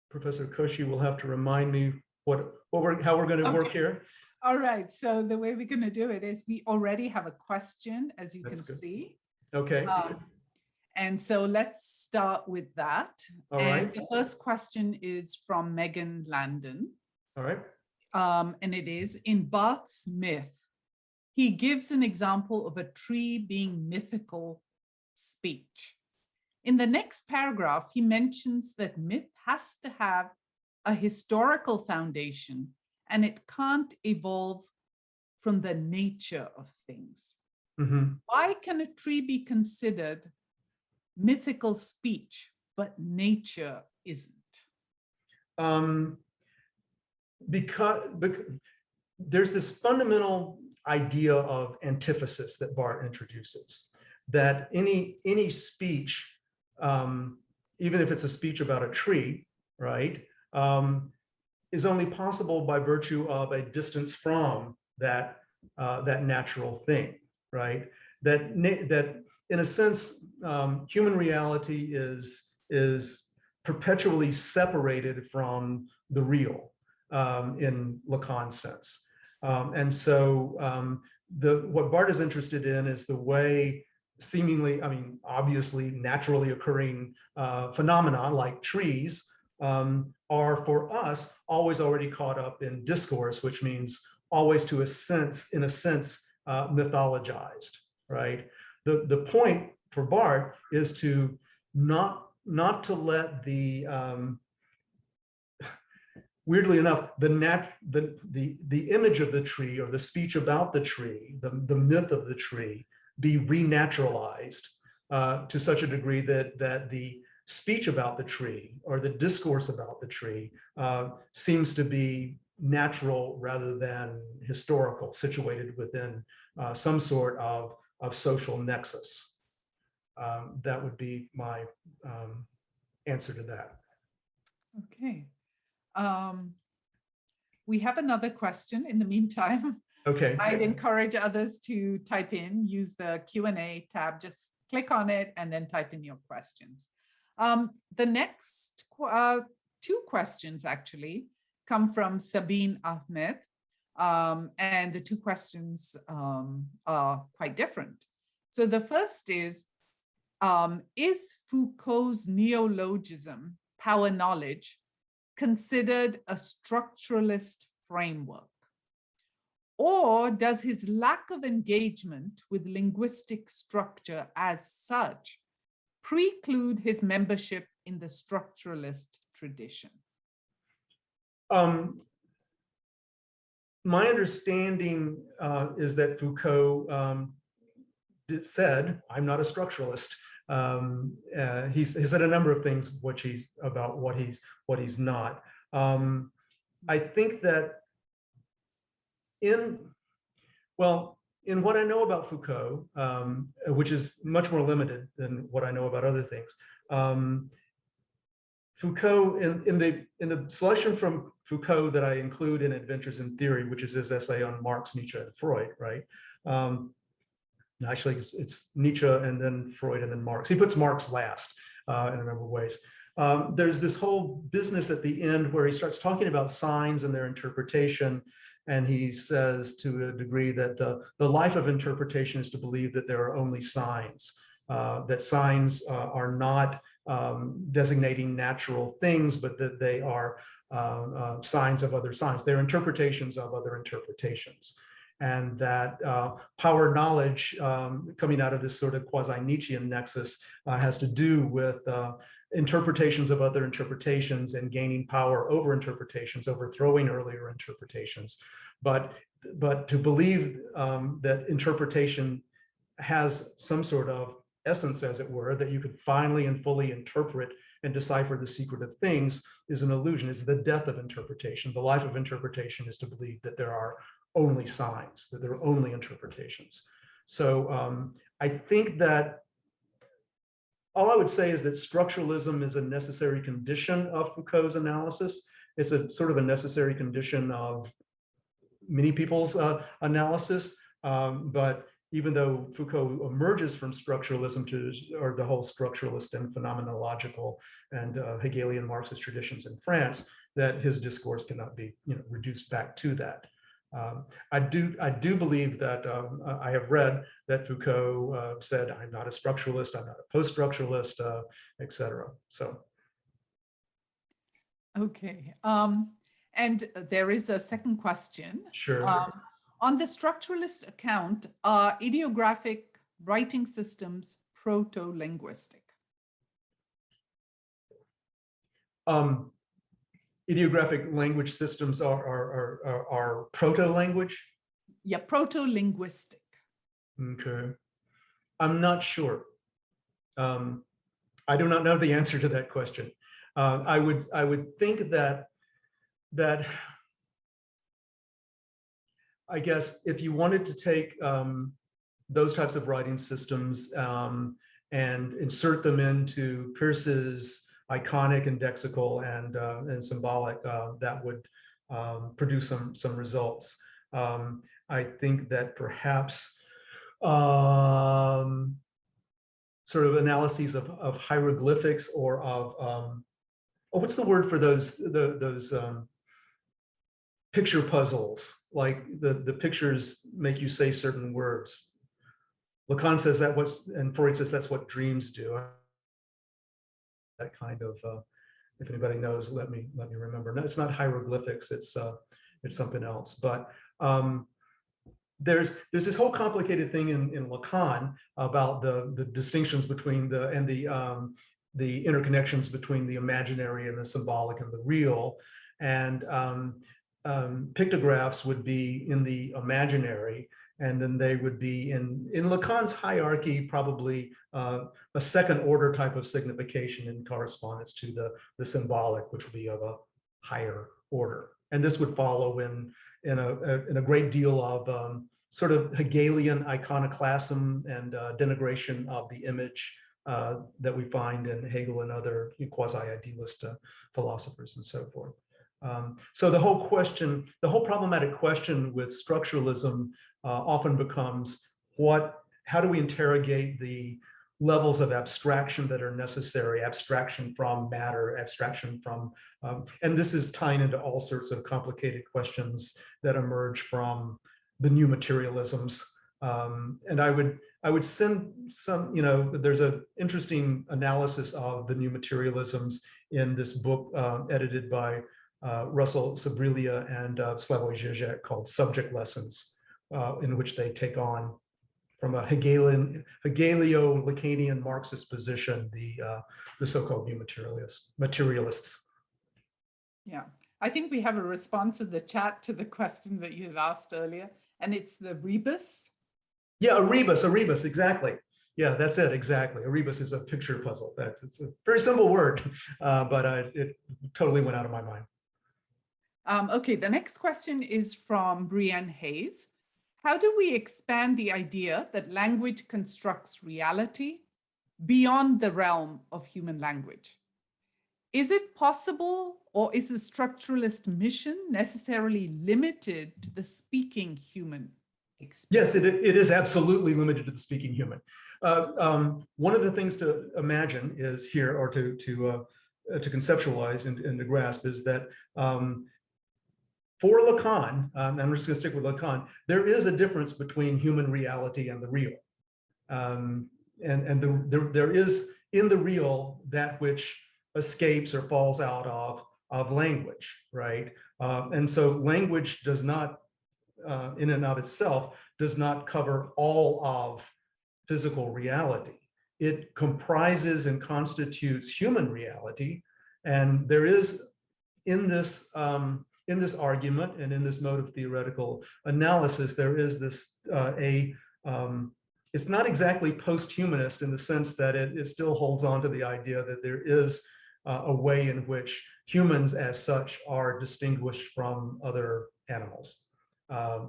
Professor Koshy will have to remind me how we're going to work here. All right, so the way we're going to do it is we already have a question, as you That's can good. see. Okay. And so let's start with that. All and right. The first question is from Megan Landon. All right. And it is, in Barth's myth, he gives an example of a tree being mythical speech. In the next paragraph, he mentions that myth has to have a historical foundation and it can't evolve from the nature of things. Mm-hmm. Why can a tree be considered mythical speech, but nature isn't? Because there's this fundamental idea of antithesis that Barth introduces, that any speech, even if it's a speech about a tree, right, is only possible by virtue of a distance from that natural thing, right? That in a sense, human reality is perpetually separated from the real in Lacan's sense. And so what Barth is interested in is the way seemingly, obviously naturally occurring phenomena like trees are for us always already caught up in discourse, which means always in a sense, mythologized, right? The point for Barth is to not to let the weirdly enough, the image of the tree or the speech about the tree, the myth of the tree, be renaturalized to such a degree that the speech about the tree or the discourse about the tree seems to be natural rather than historical, situated within some sort of social nexus. That would be my answer to that. Okay. We have another question in the meantime. Okay. I'd encourage others to type in, use the Q&A tab, just click on it and then type in your questions. The next two questions actually come from Sabine Ahmed, and the two questions are quite different. So the first is Foucault's neologism, power knowledge, considered a structuralist framework? Or does his lack of engagement with linguistic structure as such preclude his membership in the structuralist tradition? My understanding is that Foucault said, I'm not a structuralist. He said a number of things about what he's not. I think that in what I know about Foucault, which is much more limited than what I know about other things, Foucault, in the selection from Foucault that I include in Adventures in Theory, which is his essay on Marx, Nietzsche, and Freud, right? Actually, it's Nietzsche and then Freud and then Marx. He puts Marx last in a number of ways. There's this whole business at the end where he starts talking about signs and their interpretation. And he says to a degree that the life of interpretation is to believe that there are only signs, that signs are not designating natural things, but that they are signs of other signs. They're interpretations of other interpretations. And that power knowledge coming out of this sort of quasi-Nietzschean nexus has to do with interpretations of other interpretations and gaining power over interpretations, overthrowing earlier interpretations. But to believe that interpretation has some sort of essence, as it were, that you could finally and fully interpret and decipher the secret of things is an illusion. It's the death of interpretation. The life of interpretation is to believe that there are only signs, that there are only interpretations. So I think that all I would say is that structuralism is a necessary condition of Foucault's analysis. It's a sort of a necessary condition of many people's analysis. But even though Foucault emerges from structuralism or the whole structuralist and phenomenological and Hegelian Marxist traditions in France, that his discourse cannot be reduced back to that. I do believe that I have read that Foucault said, I'm not a structuralist, I'm not a post-structuralist, etc. So. Okay. And there is a second question. Sure. On the structuralist account, are ideographic writing systems proto-linguistic? Ideographic language systems are proto-language? Yeah, proto-linguistic. Okay. I'm not sure. I do not know the answer to that question. I would think that I guess if you wanted to take those types of writing systems and insert them into Peirce's iconic and lexical and symbolic, that would produce some results. I think that perhaps sort of analyses of hieroglyphics or of what's the word for those picture puzzles, like the pictures make you say certain words. Lacan says that and Freud says that's what dreams do. That kind of, if anybody knows, let me remember. No, it's not hieroglyphics. It's something else. But there's this whole complicated thing in Lacan about the distinctions between the interconnections between the imaginary and the symbolic and the real, and pictographs would be in the imaginary, and then they would be in Lacan's hierarchy, probably a second order type of signification in correspondence to the symbolic, which would be of a higher order. And this would follow in a great deal of sort of Hegelian iconoclasm and denigration of the image that we find in Hegel and other quasi-idealist philosophers and so forth. So the whole problematic question with structuralism often becomes how do we interrogate the levels of abstraction that are necessary, abstraction from matter, abstraction from, and this is tying into all sorts of complicated questions that emerge from the new materialisms. And I would send some, there's an interesting analysis of the new materialisms in this book edited by Russell Sabrilia and Slavoj Žižek called Subject Lessons, in which they take on, from a Hegelio-Lacanian Marxist position, the so-called new materialists. Yeah, I think we have a response in the chat to the question that you had asked earlier, and it's the rebus. Yeah, a rebus, exactly. Yeah, that's it, exactly. Erebus is a picture puzzle. It's a very simple word, but it totally went out of my mind. Okay, the next question is from Brianne Hayes. How do we expand the idea that language constructs reality beyond the realm of human language? Is it possible, or is the structuralist mission necessarily limited to the speaking human experience? Yes, it is absolutely limited to the speaking human. One of the things to imagine is here, or to conceptualize and to grasp, is that for Lacan, I'm just going to stick with Lacan, there is a difference between human reality and the real. There is in the real that which escapes or falls out of language, right? And so language does not, in and of itself, does not cover all of physical reality. It comprises and constitutes human reality. And there is in this argument and in this mode of theoretical analysis, there is this it's not exactly post-humanist in the sense that it still holds on to the idea that there is a way in which humans as such are distinguished from other animals,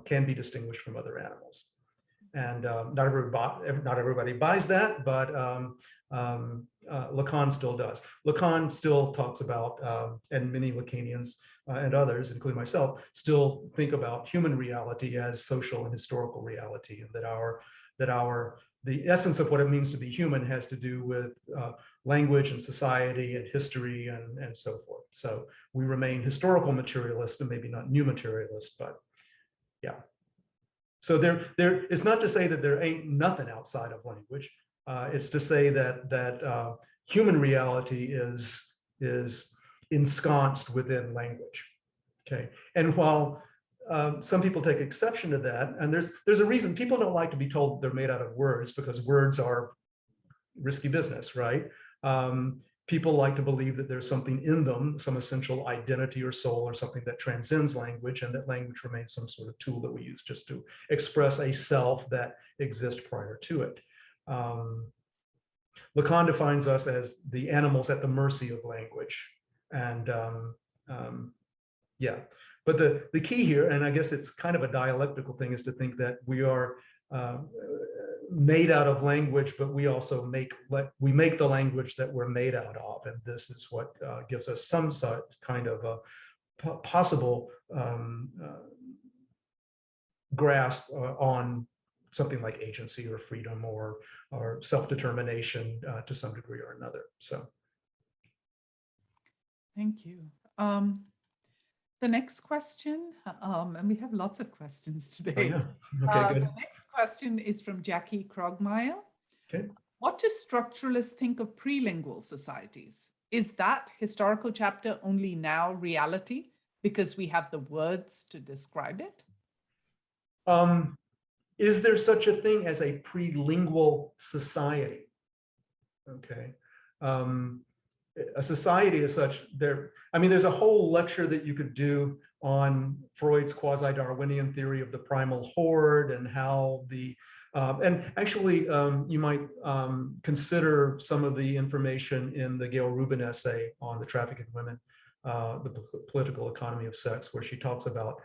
can be distinguished from other animals. And not everybody buys that, but Lacan still does. Lacan still talks about, and many Lacanians and others, including myself, still think about human reality as social and historical reality, and that the essence of what it means to be human has to do with language and society and history and so forth. So we remain historical materialists and maybe not new materialists, but yeah. So it's not to say that there ain't nothing outside of language. It's to say that human reality is ensconced within language. Okay, and while some people take exception to that, and there's a reason people don't like to be told they're made out of words, because words are risky business, right? People like to believe that there's something in them, some essential identity or soul or something that transcends language, and that language remains some sort of tool that we use just to express a self that exists prior to it. Lacan defines us as the animals at the mercy of language. And yeah, but the key here, and I guess it's kind of a dialectical thing, is to think that we are made out of language, but we also make the language that we're made out of, and this is what gives us some sort kind of a possible grasp on something like agency or freedom or self-determination to some degree or another. So, thank you. The next question, and we have lots of questions today. oh, yeah. Okay, good. The next question is from Jackie Krogmeyer. Okay. What do structuralists think of pre-lingual societies? Is that historical chapter only now reality because we have the words to describe it? Is there such a thing as a pre-lingual society? Okay. A society as such, there's a whole lecture that you could do on Freud's quasi-Darwinian theory of the primal horde, and how and actually you might consider some of the information in the Gail Rubin essay on the trafficking women, the political economy of sex, where she talks about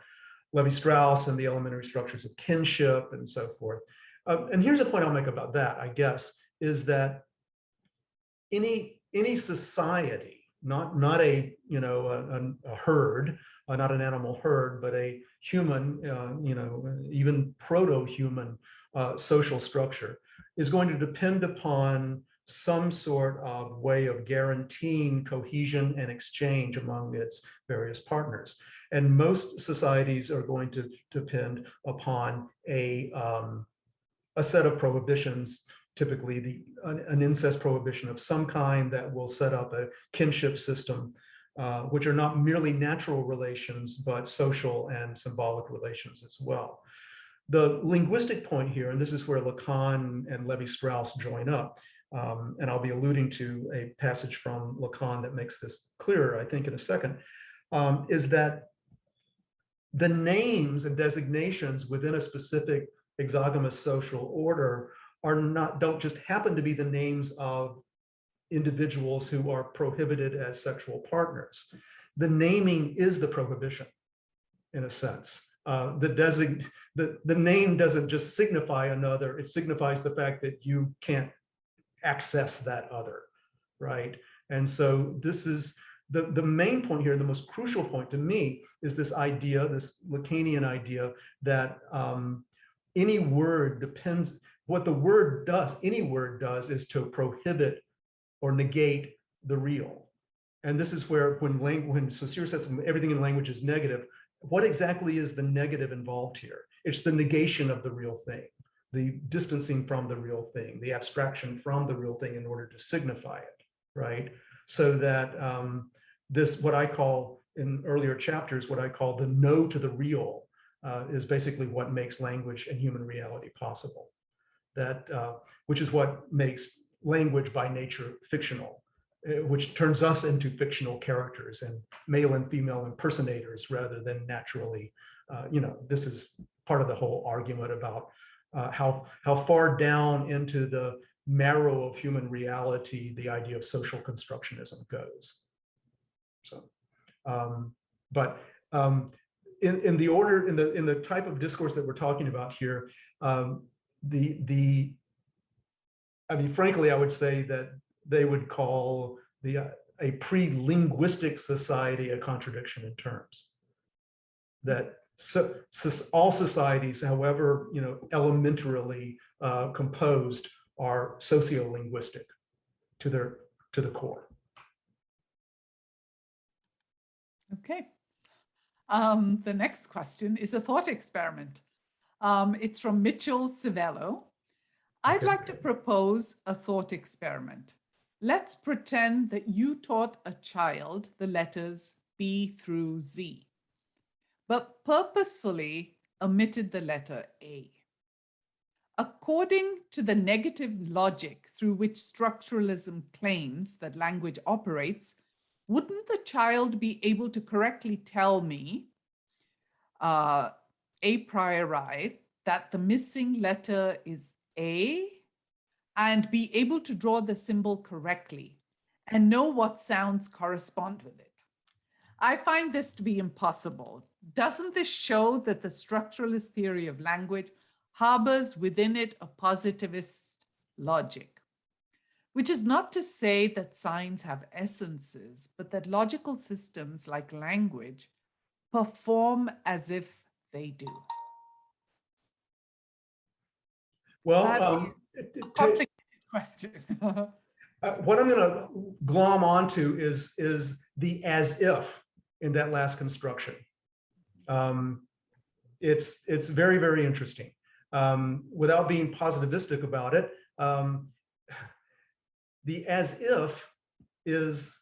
Levi-Strauss and the elementary structures of kinship and so forth. And here's a point I'll make about that, I guess, is that any society, not a herd, not an animal herd, but a human, even proto-human social structure, is going to depend upon some sort of way of guaranteeing cohesion and exchange among its various partners. And most societies are going to depend upon a set of prohibitions, typically an incest prohibition of some kind that will set up a kinship system, which are not merely natural relations, but social and symbolic relations as well. The linguistic point here, and this is where Lacan and Levi-Strauss join up, and I'll be alluding to a passage from Lacan that makes this clearer, I think, in a second, is that the names and designations within a specific exogamous social order don't just happen to be the names of individuals who are prohibited as sexual partners. The naming is the prohibition, in a sense. The name doesn't just signify another, it signifies the fact that you can't access that other, right? And so this is the main point here, the most crucial point to me is this idea, this Lacanian idea that any word depends, what the word does, any word does is to prohibit or negate the real. And this is where when Saussure says everything in language is negative, what exactly is the negative involved here? It's the negation of the real thing, the distancing from the real thing, the abstraction from the real thing in order to signify it, right? So that this, what I call in earlier chapters, what I call the no to the real is basically what makes language and human reality possible. That, which is what makes language by nature fictional, which turns us into fictional characters and male and female impersonators rather than naturally, this is part of the whole argument about how far down into the marrow of human reality the idea of social constructionism goes. So, in the order, in the type of discourse that we're talking about here, I mean, frankly, I would say that they would call a pre-linguistic society a contradiction in terms. That all societies, however elementarily composed, are sociolinguistic to the core. Okay. The next question is a thought experiment. It's from Mitchell Civello. I'd like to propose a thought experiment. Let's pretend that you taught a child the letters B through Z, but purposefully omitted the letter A. According to the negative logic through which structuralism claims that language operates, wouldn't the child be able to correctly tell me, a priori, that the missing letter is A, and be able to draw the symbol correctly and know what sounds correspond with it? I find this to be impossible. Doesn't this show that the structuralist theory of language harbors within it a positivist logic? Which is not to say that signs have essences, but that logical systems like language perform as if they do. Well, a complicated question. What I'm going to glom onto is the as if in that last construction. It's very, very interesting. Without being positivistic about it, the as if is,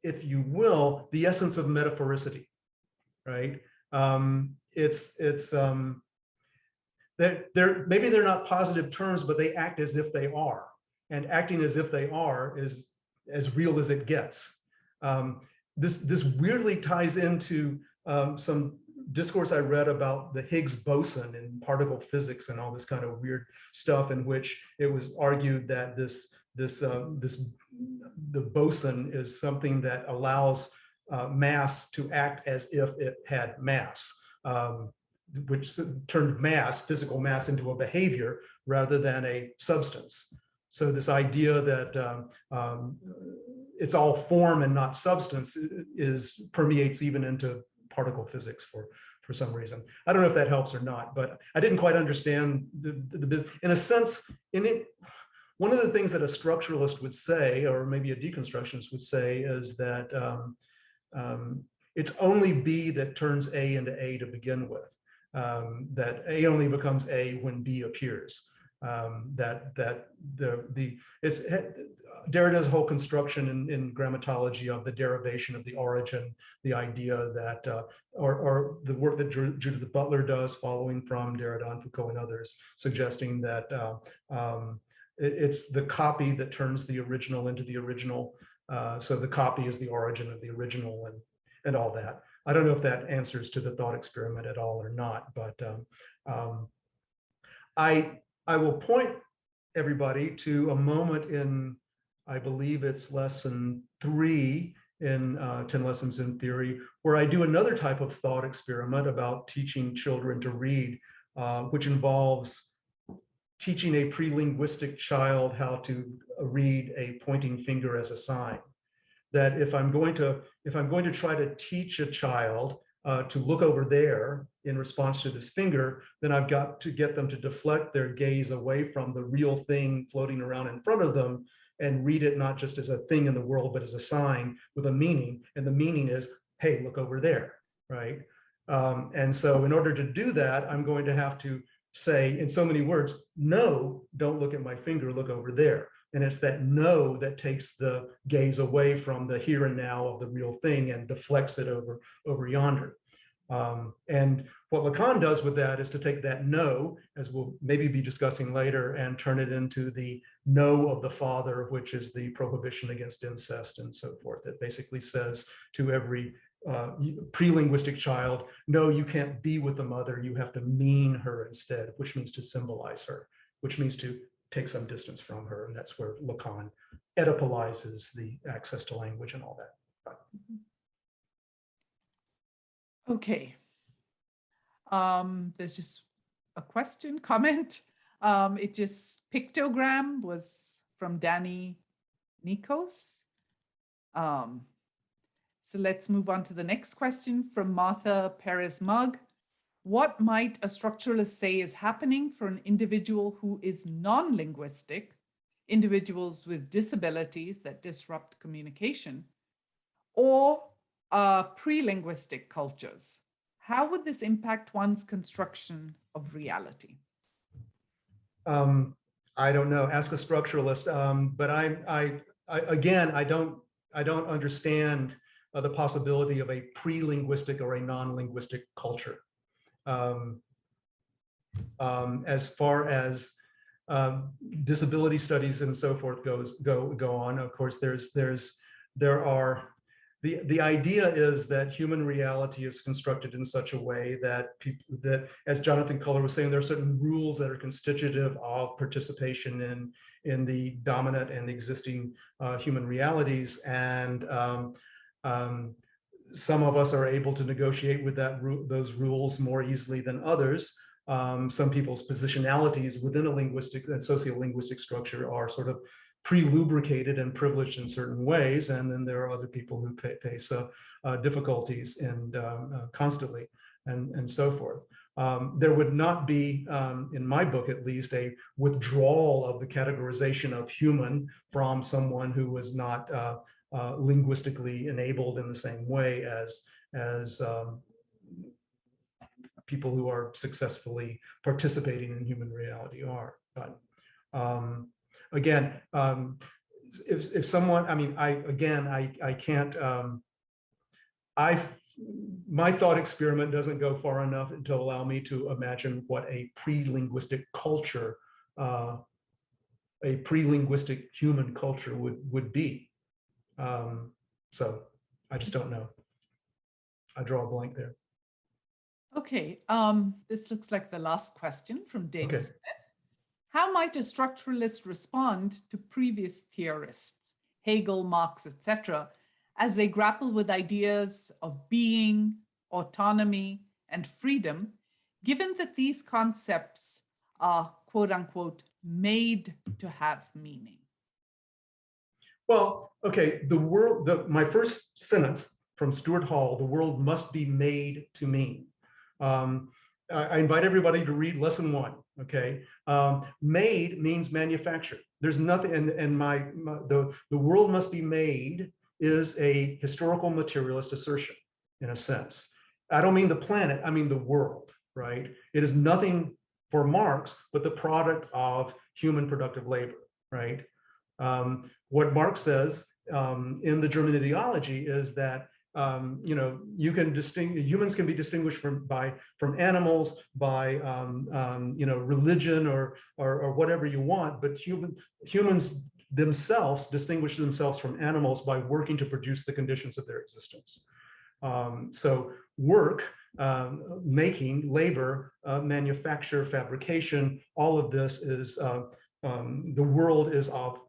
if you will, the essence of metaphoricity, right? Maybe they're not positive terms, but they act as if they are. And acting as if they are is as real as it gets. This weirdly ties into some discourse I read about the Higgs boson and particle physics and all this kind of weird stuff, in which it was argued that the boson is something that allows mass to act as if it had mass, which turned mass, physical mass, into a behavior rather than a substance. So this idea that it's all form and not substance permeates even into particle physics for some reason. I don't know if that helps or not, but I didn't quite understand the business. In a sense, one of the things that a structuralist would say, or maybe a deconstructionist would say, is that it's only B that turns A into A to begin with. That A only becomes A when B appears. Derrida's whole construction in grammatology of the derivation of the origin, the idea that, or the work that Judith Butler does, following from Derrida and Foucault and others, suggesting that it's the copy that turns the original into the original. So the copy is the origin of the original, and all that. I don't know if that answers to the thought experiment at all or not, but I will point everybody to a moment in, I believe it's lesson 3 in 10 Lessons in Theory, where I do another type of thought experiment about teaching children to read, which involves teaching a pre-linguistic child how to read a pointing finger as a sign. That if I'm going to try to teach a child to look over there in response to this finger, then I've got to get them to deflect their gaze away from the real thing floating around in front of them and read it not just as a thing in the world, but as a sign with a meaning. And the meaning is, hey, look over there, right? And so in order to do that, I'm going to have to say in so many words, no, don't look at my finger, look over there. And it's that no that takes the gaze away from the here and now of the real thing and deflects it over yonder. And what Lacan does with that is to take that no, as we'll maybe be discussing later, and turn it into the no of the father, which is the prohibition against incest and so forth. It basically says to every pre-linguistic child, no, you can't be with the mother, you have to mean her instead, which means to symbolize her, which means to take some distance from her. And that's where Lacan Oedipalizes the access to language and all that. Okay. There's just a question, comment. It just, pictogram was from Danny Nikos. So let's move on to the next question from Martha Perez Mugg. What might a structuralist say is happening for an individual who is non-linguistic, individuals with disabilities that disrupt communication, or pre-linguistic cultures? How would this impact one's construction of reality? I don't know. Ask a structuralist. But again, I don't understand the possibility of a pre-linguistic or a non-linguistic culture. As far as disability studies and so forth go on, of course, the idea is that human reality is constructed in such a way that as Jonathan Culler was saying, there are certain rules that are constitutive of participation in the dominant and existing human realities, and some of us are able to negotiate with those rules more easily than others. Some people's positionalities within a linguistic and sociolinguistic structure are sort of pre-lubricated and privileged in certain ways, and then there are other people who face difficulties and constantly, and so forth. There would not be, in my book at least, a withdrawal of the categorization of human from someone who was not linguistically enabled in the same way as people who are successfully participating in human reality are. But again, if someone, I mean, I can't, my thought experiment doesn't go far enough to allow me to imagine what a pre-linguistic culture, a pre-linguistic human culture would be. So I just don't know. I draw a blank there. Okay, this looks like the last question from Dana Okay. Smith. How might a structuralist respond to previous theorists, Hegel, Marx, etc., as they grapple with ideas of being, autonomy, and freedom, given that these concepts are, quote unquote, made to have meaning? Well, okay, my first sentence from Stuart Hall, the world must be made to mean. I invite everybody to read lesson 1. Okay, made means manufactured. There's nothing, and the world must be made is a historical materialist assertion in a sense. I don't mean the planet, I mean the world, right? It is nothing for Marx but the product of human productive labor, right? What Marx says in the German ideology is that humans can be distinguished from animals by religion or whatever you want, but humans themselves distinguish themselves from animals by working to produce the conditions of their existence. So work making, labor, manufacture, fabrication, all of this is, the world is of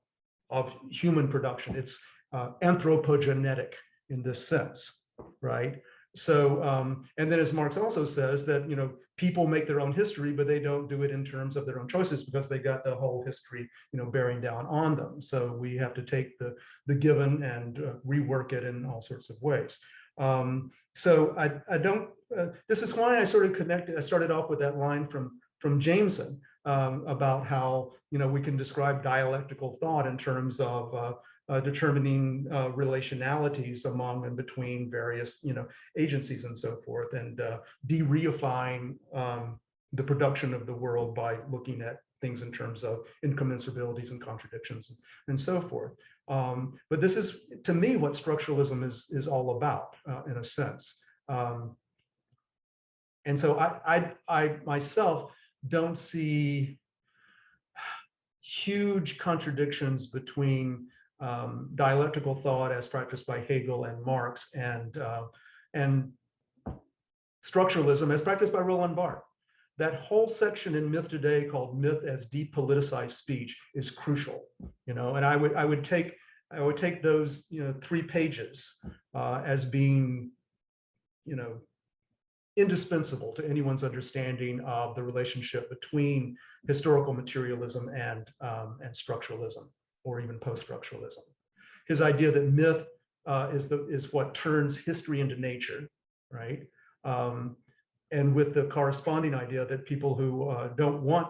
human production. It's anthropogenetic in this sense, right? So, and then as Marx also says that, people make their own history, but they don't do it in terms of their own choices because they got the whole history, bearing down on them. So we have to take the given and rework it in all sorts of ways. So I don't, this is why I sort of connected, I started off with that line from Jameson about how, we can describe dialectical thought in terms of determining relationalities among and between various, agencies and so forth, and de-reifying the production of the world by looking at things in terms of incommensurabilities and contradictions and so forth. But this is, to me, what structuralism is all about, in a sense. And so I myself don't see huge contradictions between dialectical thought as practiced by Hegel and Marx and structuralism as practiced by Roland Barthes. That whole section in Myth Today called Myth as Depoliticized Speech is crucial, and I would take those 3 pages as being indispensable to anyone's understanding of the relationship between historical materialism and structuralism, or even post-structuralism. His idea that myth is what turns history into nature, right? And with the corresponding idea that people who don't want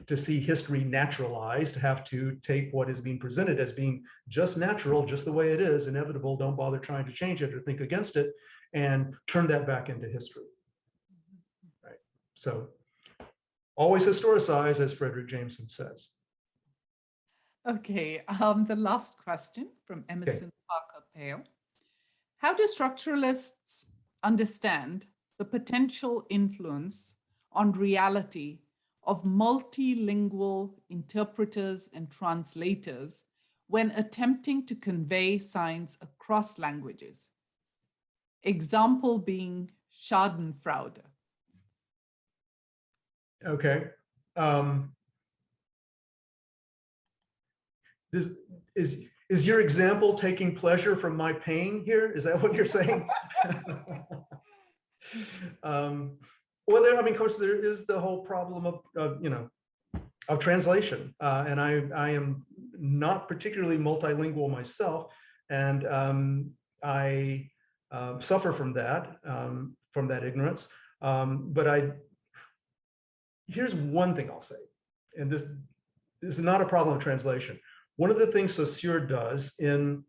to see history naturalized have to take what is being presented as being just natural, just the way it is, inevitable, don't bother trying to change it or think against it, and turn that back into history, right? So always historicize, as Frederick Jameson says. Okay, the last question from Emerson Parker Pale. How do structuralists understand the potential influence on reality of multilingual interpreters and translators when attempting to convey science across languages? Example being Schadenfreude. Okay. Is your example taking pleasure from my pain here? Is that what you're saying? Well, of course, there is the whole problem of translation, and I am not particularly multilingual myself, and I suffer from that ignorance. But here's one thing I'll say, and this is not a problem of translation. One of the things Saussure does in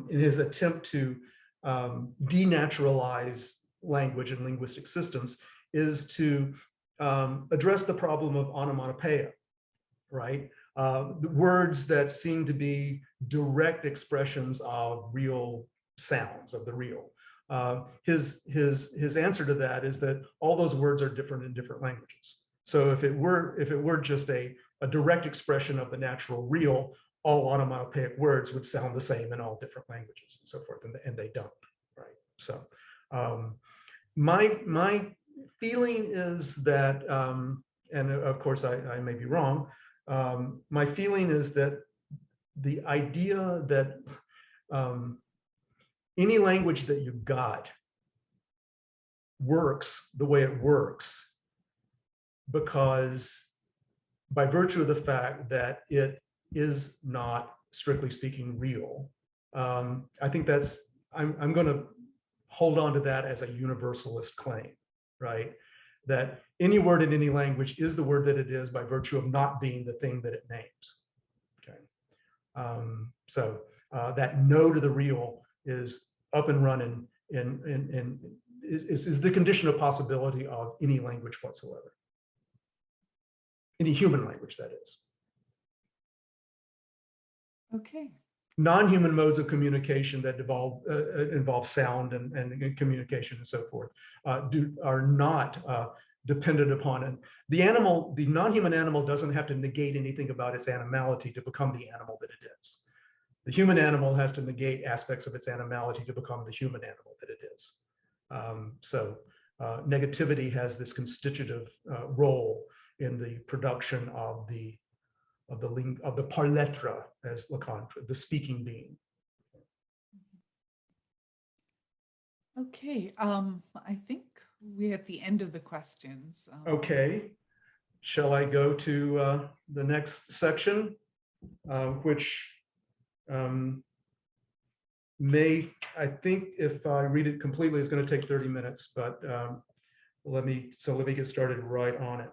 his attempt to denaturalize language and linguistic systems is to address the problem of onomatopoeia, right? The words that seem to be direct expressions of real sounds, of the real. His answer to that is that all those words are different in different languages. So if it were just a direct expression of the natural real, all onomatopoeic words would sound the same in all different languages and so forth, and they don't, right? So my feeling is that, and of course I may be wrong, my feeling is that the idea that any language that you got works the way it works because by virtue of the fact that it is not, strictly speaking, real. I think I'm going to hold on to that as a universalist claim, right? That any word in any language is the word that it is by virtue of not being the thing that it names. Okay. So that no to the real is up and running and is the condition of possibility of any language whatsoever. Any human language, that is. Okay. Non-human modes of communication that involve sound and communication and so forth are not dependent upon it. The non-human animal doesn't have to negate anything about its animality to become the animal that it is. The human animal has to negate aspects of its animality to become the human animal that it is. So negativity has this constitutive role in the production of the par lettre, as Lacan, the speaking being. Okay, I think we're at the end of the questions. Okay, shall I go to the next section, which I think if I read it completely, it's going to take 30 minutes, but let me get started right on it.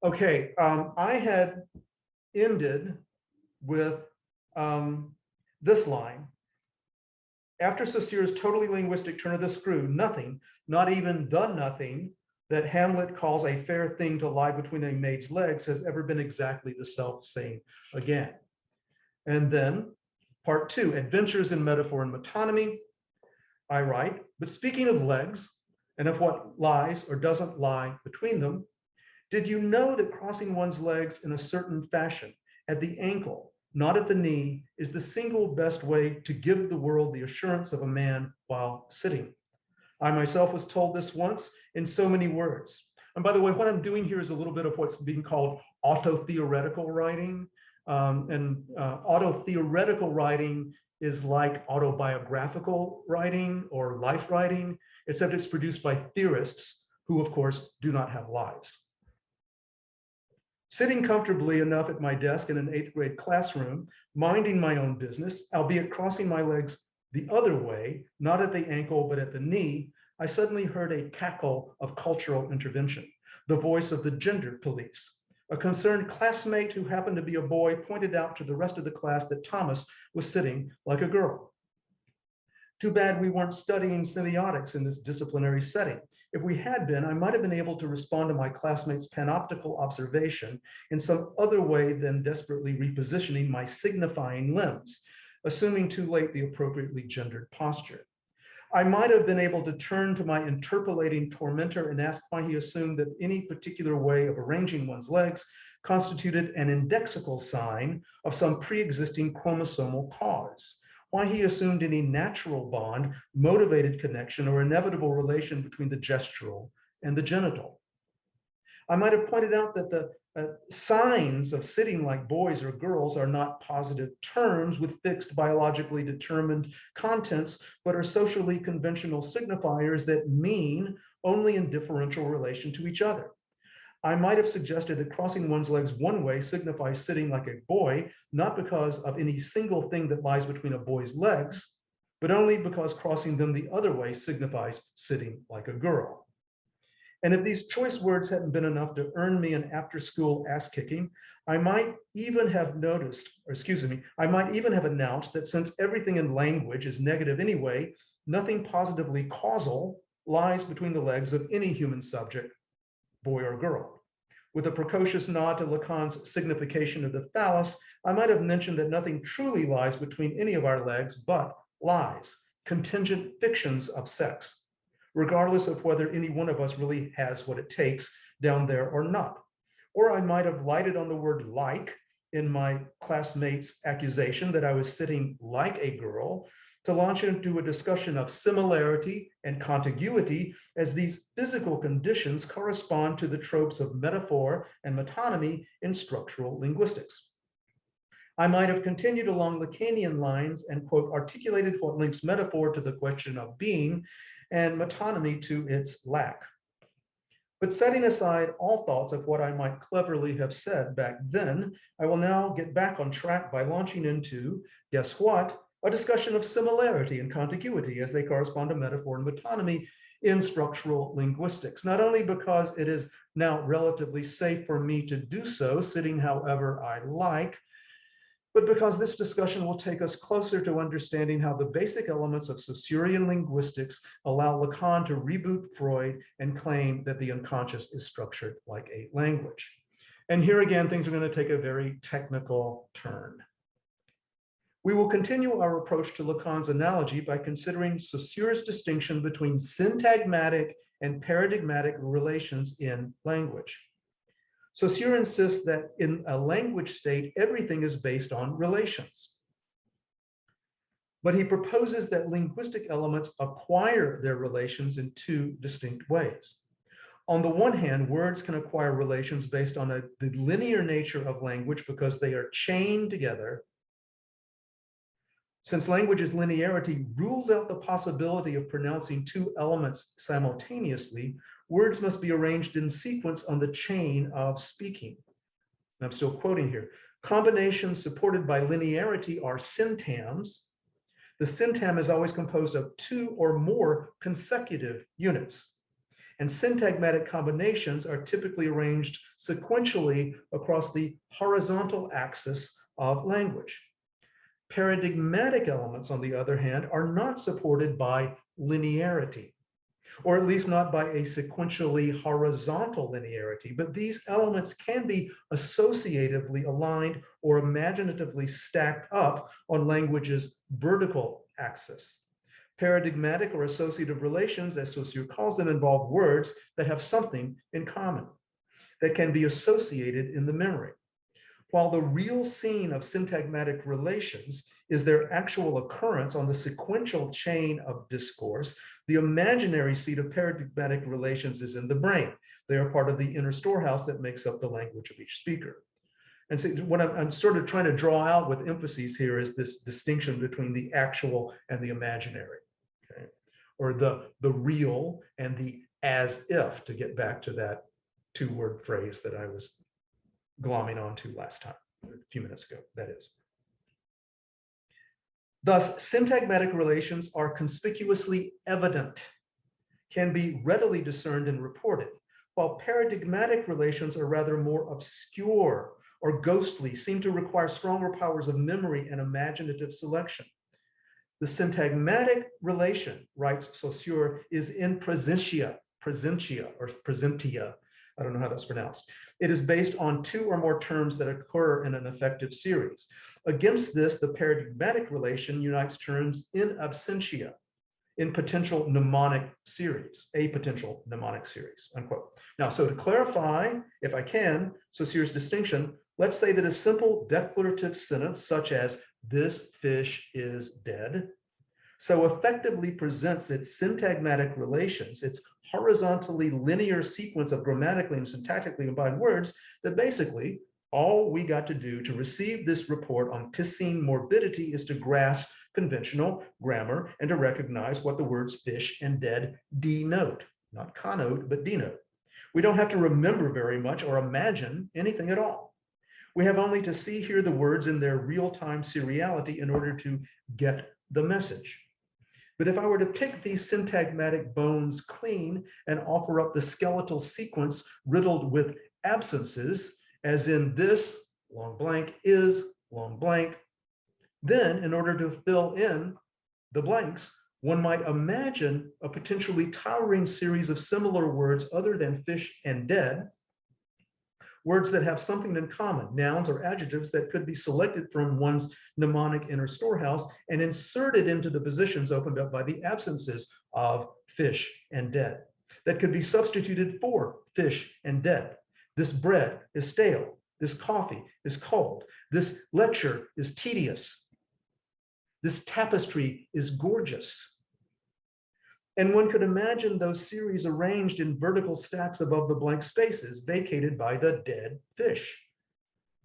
Okay, I had ended with this line. After Saussure's totally linguistic turn of the screw, nothing, not even the nothing, that Hamlet calls a fair thing to lie between a maid's legs has ever been exactly the self-same again. And then part 2, adventures in metaphor and metonymy. I write, but speaking of legs and of what lies or doesn't lie between them, did you know that crossing one's legs in a certain fashion, at the ankle, not at the knee, is the single best way to give the world the assurance of a man while sitting? I myself was told this once in so many words. And by the way, what I'm doing here is a little bit of what's being called auto-theoretical writing. Auto-theoretical writing is like autobiographical writing or life writing, except it's produced by theorists who, of course, do not have lives. Sitting comfortably enough at my desk in an 8th grade classroom, minding my own business, albeit crossing my legs the other way, not at the ankle, but at the knee, I suddenly heard a cackle of cultural intervention, the voice of the gender police. A concerned classmate who happened to be a boy pointed out to the rest of the class that Thomas was sitting like a girl. Too bad we weren't studying semiotics in this disciplinary setting. If we had been, I might have been able to respond to my classmate's panoptical observation in some other way than desperately repositioning my signifying limbs, assuming too late the appropriately gendered posture. I might have been able to turn to my interpolating tormentor and ask why he assumed that any particular way of arranging one's legs constituted an indexical sign of some pre-existing chromosomal cause, why he assumed any natural bond, motivated connection, or inevitable relation between the gestural and the genital. I might have pointed out that the signs of sitting like boys or girls are not positive terms with fixed biologically determined contents, but are socially conventional signifiers that mean only in differential relation to each other. I might have suggested that crossing one's legs one way signifies sitting like a boy, not because of any single thing that lies between a boy's legs, but only because crossing them the other way signifies sitting like a girl. And if these choice words hadn't been enough to earn me an after-school ass-kicking, I might even have announced that since everything in language is negative anyway, nothing positively causal lies between the legs of any human subject, boy or girl. With a precocious nod to Lacan's signification of the phallus, I might have mentioned that nothing truly lies between any of our legs but lies, contingent fictions of sex, regardless of whether any one of us really has what it takes down there or not. Or I might have lighted on the word like in my classmate's accusation that I was sitting like a girl to launch into a discussion of similarity and contiguity as these physical conditions correspond to the tropes of metaphor and metonymy in structural linguistics. I might have continued along Lacanian lines and, quote, articulated what links metaphor to the question of being and metonymy to its lack. But setting aside all thoughts of what I might cleverly have said back then, I will now get back on track by launching into, guess what, a discussion of similarity and contiguity as they correspond to metaphor and metonymy in structural linguistics, not only because it is now relatively safe for me to do so, sitting however I like, but because this discussion will take us closer to understanding how the basic elements of Saussurean linguistics allow Lacan to reboot Freud and claim that the unconscious is structured like a language. And here again, things are going to take a very technical turn. We will continue our approach to Lacan's analogy by considering Saussure's distinction between syntagmatic and paradigmatic relations in language. Saussure insists that in a language state, everything is based on relations. But he proposes that linguistic elements acquire their relations in two distinct ways. On the one hand, words can acquire relations based on the linear nature of language because they are chained together. Since language's linearity rules out the possibility of pronouncing two elements simultaneously, words must be arranged in sequence on the chain of speaking. And I'm still quoting here. Combinations supported by linearity are syntagms. The syntagm is always composed of two or more consecutive units. And syntagmatic combinations are typically arranged sequentially across the horizontal axis of language. Paradigmatic elements, on the other hand, are not supported by linearity, or at least not by a sequentially horizontal linearity, but these elements can be associatively aligned or imaginatively stacked up on language's vertical axis. Paradigmatic or associative relations, as Saussure calls them, involve words that have something in common, that can be associated in the memory. While the real scene of syntagmatic relations is their actual occurrence on the sequential chain of discourse, the imaginary seat of paradigmatic relations is in the brain. They are part of the inner storehouse that makes up the language of each speaker. And so what I'm sort of trying to draw out with emphases here is this distinction between the actual and the imaginary, okay? Or the real and the as if, to get back to that two-word phrase that I was glomming onto last time, a few minutes ago, that is. Thus, syntagmatic relations are conspicuously evident, can be readily discerned and reported, while paradigmatic relations are rather more obscure or ghostly, seem to require stronger powers of memory and imaginative selection. The syntagmatic relation, writes Saussure, is in presentia, I don't know how that's pronounced. It is based on two or more terms that occur in an effective series. Against this, the paradigmatic relation unites terms in absentia, in potential mnemonic series, a potential mnemonic series, unquote. Now, so to clarify, if I can, Saussure's distinction, let's say that a simple declarative sentence such as, "This fish is dead," so effectively presents its syntagmatic relations, its horizontally linear sequence of grammatically and syntactically combined words, that basically all we got to do to receive this report on piscine morbidity is to grasp conventional grammar and to recognize what the words fish and dead denote, not connote, but denote. We don't have to remember very much or imagine anything at all. We have only to see here the words in their real-time seriality in order to get the message. But if I were to pick these syntagmatic bones clean and offer up the skeletal sequence riddled with absences, as in this long blank is long blank, then in order to fill in the blanks, one might imagine a potentially towering series of similar words other than fish and dead, words that have something in common, nouns or adjectives that could be selected from one's mnemonic inner storehouse and inserted into the positions opened up by the absences of fish and dead, that could be substituted for fish and dead. This bread is stale. This coffee is cold. This lecture is tedious. This tapestry is gorgeous. And one could imagine those series arranged in vertical stacks above the blank spaces vacated by the dead fish.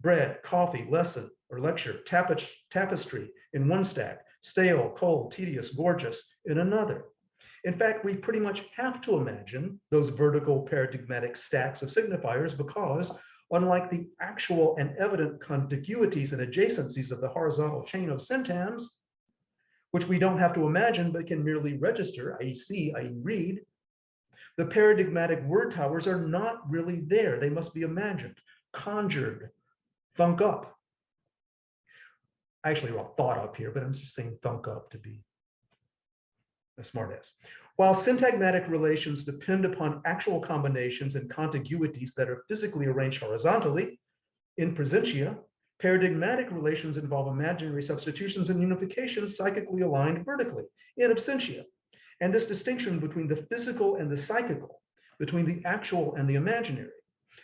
Bread, coffee, lesson or lecture, tapestry in one stack, stale, cold, tedious, gorgeous in another. In fact, we pretty much have to imagine those vertical paradigmatic stacks of signifiers because, unlike the actual and evident contiguities and adjacencies of the horizontal chain of syntagms, which we don't have to imagine but can merely register, i.e. see, i.e. read, the paradigmatic word towers are not really there. They must be imagined, conjured, thunk up. I actually wrote thought up here, but I'm just saying thunk up to be a smartass. While syntagmatic relations depend upon actual combinations and contiguities that are physically arranged horizontally, in presentia, paradigmatic relations involve imaginary substitutions and unifications psychically aligned vertically, in absentia. And this distinction between the physical and the psychical, between the actual and the imaginary,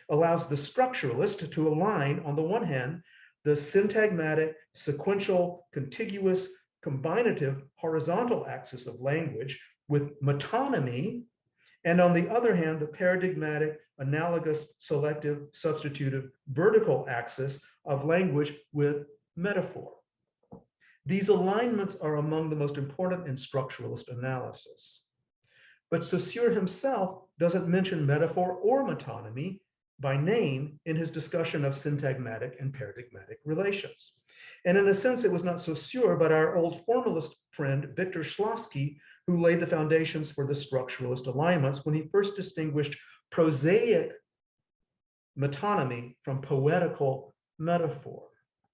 allows the structuralist to align, on the one hand, the syntagmatic, sequential, contiguous, combinative horizontal axis of language with metonymy, and on the other hand, the paradigmatic, analogous, selective, substitutive, vertical axis of language with metaphor. These alignments are among the most important in structuralist analysis. But Saussure himself doesn't mention metaphor or metonymy by name in his discussion of syntagmatic and paradigmatic relations. And in a sense, it was not Saussure, but our old formalist friend, Victor Shklovsky, who laid the foundations for the structuralist alignments when he first distinguished prosaic metonymy from poetical metaphor.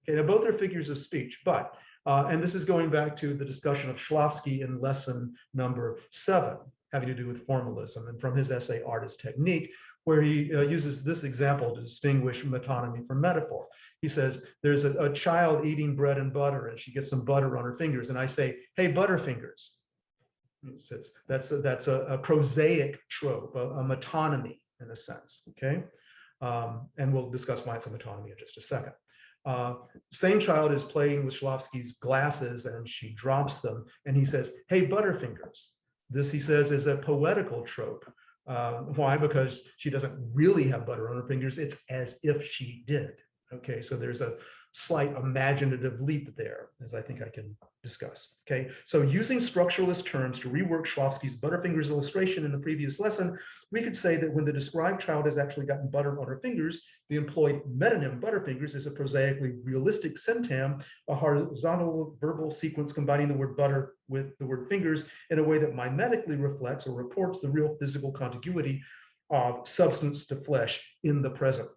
Okay, now both are figures of speech, but, and this is going back to the discussion of Shklovsky in lesson number 7, having to do with formalism, and from his essay, Art as Technique, where he uses this example to distinguish metonymy from metaphor. He says, there's a child eating bread and butter, and she gets some butter on her fingers, and I say, hey, Butterfingers. He says, that's a prosaic trope, a metonymy in a sense, okay? And we'll discuss why it's a metonymy in just a second. Same child is playing with Shklovsky's glasses, and she drops them, and he says, hey, Butterfingers. This, he says, is a poetical trope. Why? Because she doesn't really have butter on her fingers. It's as if she did. Okay, so there's a slight imaginative leap there, as I think I can discuss. Okay, so using structuralist terms to rework Shklovsky's Butterfingers illustration in the previous lesson, we could say that when the described child has actually gotten butter on her fingers, the employed metonym Butterfingers is a prosaically realistic syntagm, a horizontal verbal sequence combining the word butter with the word fingers in a way that mimetically reflects or reports the real physical contiguity of substance to flesh in the present.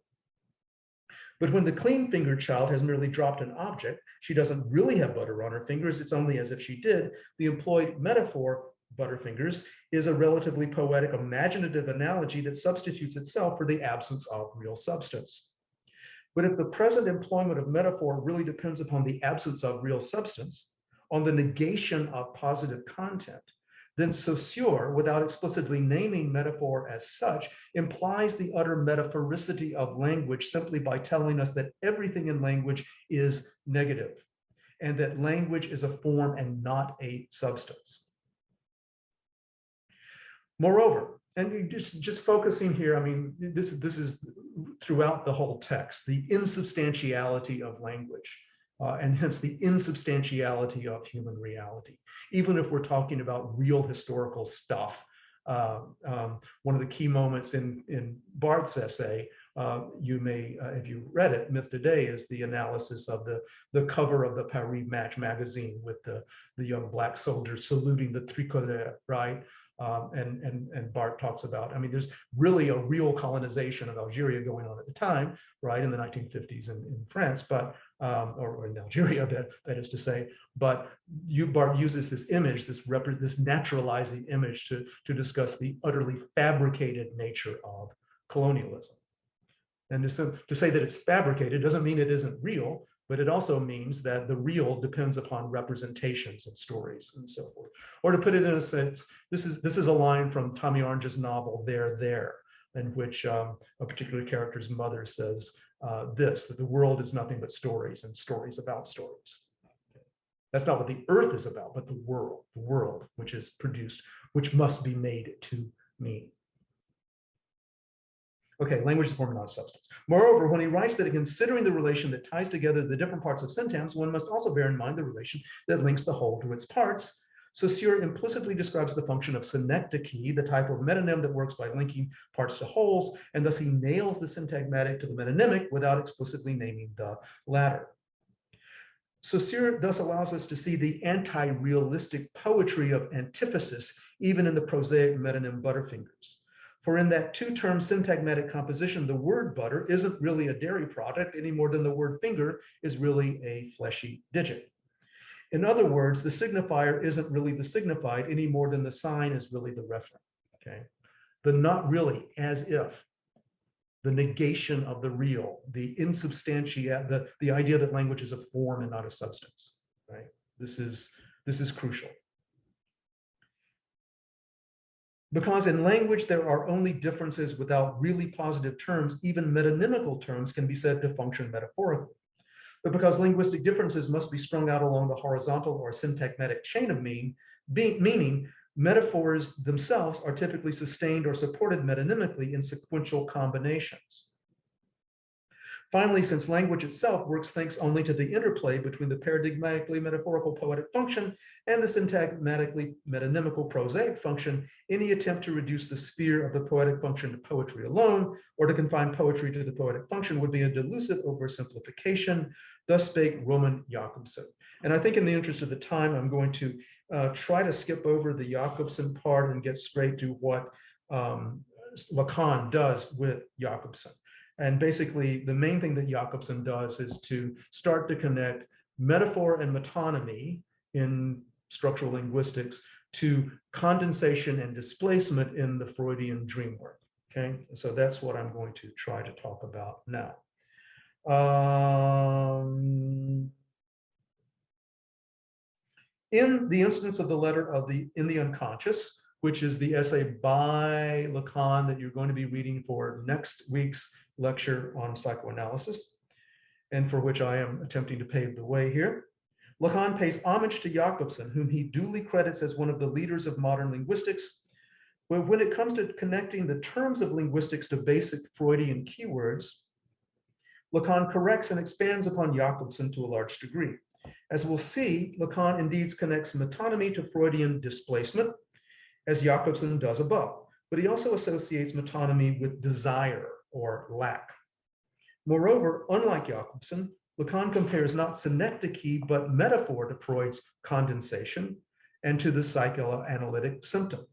But when the clean-fingered child has merely dropped an object, she doesn't really have butter on her fingers, it's only as if she did. The employed metaphor, Butterfingers, is a relatively poetic, imaginative analogy that substitutes itself for the absence of real substance. But if the present employment of metaphor really depends upon the absence of real substance, on the negation of positive content, then Saussure, without explicitly naming metaphor as such, implies the utter metaphoricity of language simply by telling us that everything in language is negative and that language is a form and not a substance. Moreover, and just focusing here, I mean, this is throughout the whole text, the insubstantiality of language. And hence the insubstantiality of human reality. Even if we're talking about real historical stuff, one of the key moments in Barth's essay, you may, if you read it, Myth Today, is the analysis of the cover of the Paris Match magazine with the young black soldier saluting the tricolore, right? And Barth talks about, I mean, there's really a real colonization of Algeria going on at the time, right, in the 1950s in France, but or in Algeria, that is to say, but Barth uses this image, this naturalizing image to discuss the utterly fabricated nature of colonialism. And to say that it's fabricated doesn't mean it isn't real, but it also means that the real depends upon representations and stories and so forth. Or to put it in a sense, this is a line from Tommy Orange's novel, There, in which a particular character's mother says that the world is nothing but stories and stories about stories. That's not what the earth is about, but the world which is produced, which must be made to mean. Okay, language is a form, not a substance. Moreover, when he writes that in considering the relation that ties together the different parts of syntagms, one must also bear in mind the relation that links the whole to its parts. Saussure implicitly describes the function of synecdoche, the type of metonym that works by linking parts to wholes, and thus he nails the syntagmatic to the metonymic without explicitly naming the latter. Saussure thus allows us to see the anti-realistic poetry of antithesis, even in the prosaic metonym Butterfingers. For in that two-term syntagmatic composition, the word butter isn't really a dairy product any more than the word finger is really a fleshy digit. In other words, the signifier isn't really the signified any more than the sign is really the referent, okay? The not really, as if, the negation of the real, the insubstantiate, the idea that language is a form and not a substance, right? This is crucial. Because in language, there are only differences without really positive terms, even metonymical terms can be said to function metaphorically. but because linguistic differences must be strung out along the horizontal or syntagmatic chain of meaning, metaphors themselves are typically sustained or supported metonymically in sequential combinations. Finally, since language itself works thanks only to the interplay between the paradigmatically metaphorical poetic function and the syntagmatically metonymical prosaic function, any attempt to reduce the sphere of the poetic function to poetry alone, or to confine poetry to the poetic function, would be a delusive oversimplification. Thus spake Roman Jakobson. And I think in the interest of the time, I'm going to try to skip over the Jakobson part and get straight to what Lacan does with Jakobson. And basically, the main thing that Jakobson does is to start to connect metaphor and metonymy in structural linguistics to condensation and displacement in the Freudian dream work. Okay, so that's what I'm going to try to talk about now. In the instance of the letter of in the unconscious, which is the essay by Lacan that you're going to be reading for next week's lecture on psychoanalysis, and for which I am attempting to pave the way here, Lacan pays homage to Jakobson, whom he duly credits as one of the leaders of modern linguistics. But when it comes to connecting the terms of linguistics to basic Freudian keywords, Lacan corrects and expands upon Jakobson to a large degree. As we'll see, Lacan indeed connects metonymy to Freudian displacement, as Jakobson does above, but he also associates metonymy with desire or lack. Moreover, unlike Jakobson, Lacan compares not synecdoche, but metaphor to Freud's condensation and to the psychoanalytic symptom.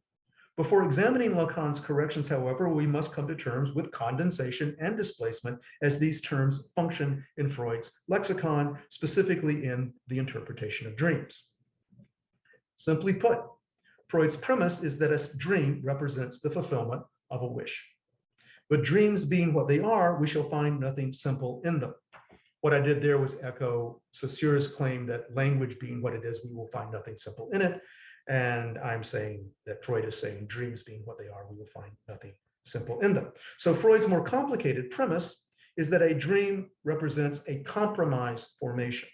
Before examining Lacan's corrections, however, we must come to terms with condensation and displacement as these terms function in Freud's lexicon, specifically in the interpretation of dreams. Simply put, Freud's premise is that a dream represents the fulfillment of a wish. But dreams being what they are, we shall find nothing simple in them. What I did there was echo Saussure's claim that language being what it is, we will find nothing simple in it. And I'm saying that Freud is saying dreams being what they are, we will find nothing simple in them. So Freud's more complicated premise is that a dream represents a compromise formation,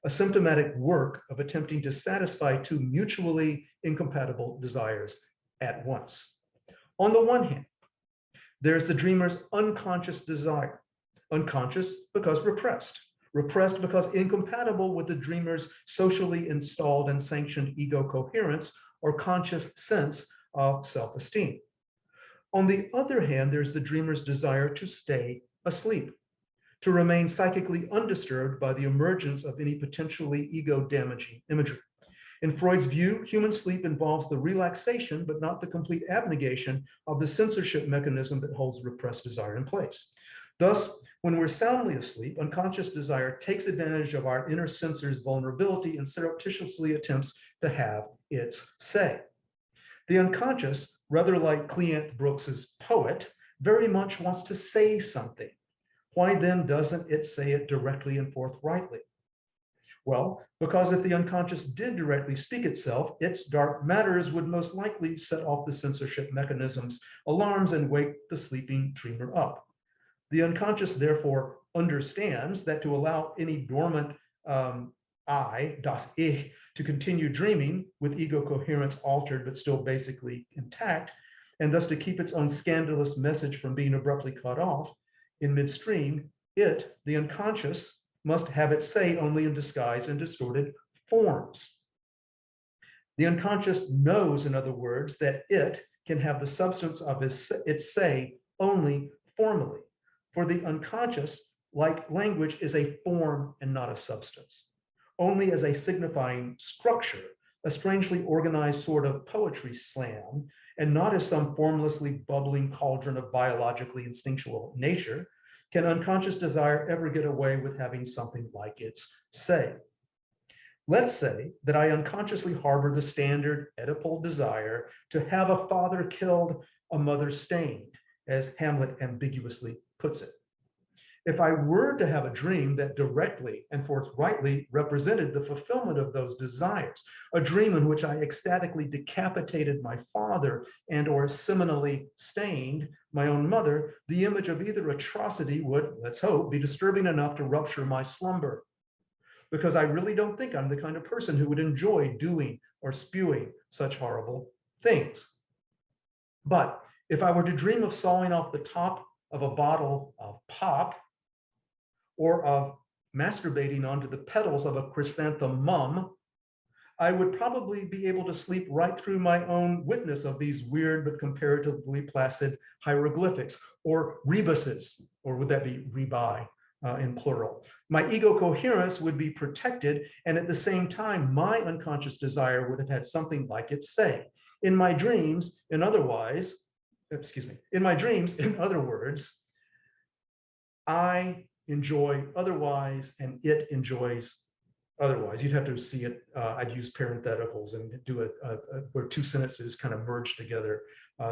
a symptomatic work of attempting to satisfy two mutually incompatible desires at once. On the one hand, there's the dreamer's unconscious desire, unconscious because repressed, repressed because incompatible with the dreamer's socially installed and sanctioned ego coherence or conscious sense of self-esteem. On the other hand, there's the dreamer's desire to stay asleep, to remain psychically undisturbed by the emergence of any potentially ego-damaging imagery. In Freud's view, human sleep involves the relaxation, but not the complete abnegation of the censorship mechanism that holds repressed desire in place. Thus, when we're soundly asleep, unconscious desire takes advantage of our inner sensor's vulnerability and surreptitiously attempts to have its say. The unconscious, rather like Cleant Brooks's poet, very much wants to say something. Why then doesn't it say it directly and forthrightly? Well, because if the unconscious did directly speak itself, its dark matters would most likely set off the censorship mechanism's alarms and wake the sleeping dreamer up. The unconscious therefore understands that to allow any dormant das Ich, to continue dreaming with ego coherence altered but still basically intact, and thus to keep its own scandalous message from being abruptly cut off in midstream, it, the unconscious, must have its say only in disguised and distorted forms. The unconscious knows, in other words, that it can have the substance of its say only formally. For the unconscious, like language, is a form and not a substance, only as a signifying structure, a strangely organized sort of poetry slam, and not as some formlessly bubbling cauldron of biologically instinctual nature, can unconscious desire ever get away with having something like its say. Let's say that I unconsciously harbor the standard Oedipal desire to have a father killed, a mother stained, as Hamlet ambiguously puts it. If I were to have a dream that directly and forthrightly represented the fulfillment of those desires, a dream in which I ecstatically decapitated my father and or seminally stained my own mother, the image of either atrocity would, let's hope, be disturbing enough to rupture my slumber. Because I really don't think I'm the kind of person who would enjoy doing or spewing such horrible things. But if I were to dream of sawing off the top of a bottle of pop, or of masturbating onto the petals of a chrysanthemum, I would probably be able to sleep right through my own witness of these weird but comparatively placid hieroglyphics, or rebuses, or would that be rebi in plural? My ego coherence would be protected, and at the same time, my unconscious desire would have had something like its say. In my dreams, in other words, I enjoy otherwise, and it enjoys otherwise. You'd have to see it. I'd use parentheticals and do where two sentences kind of merge together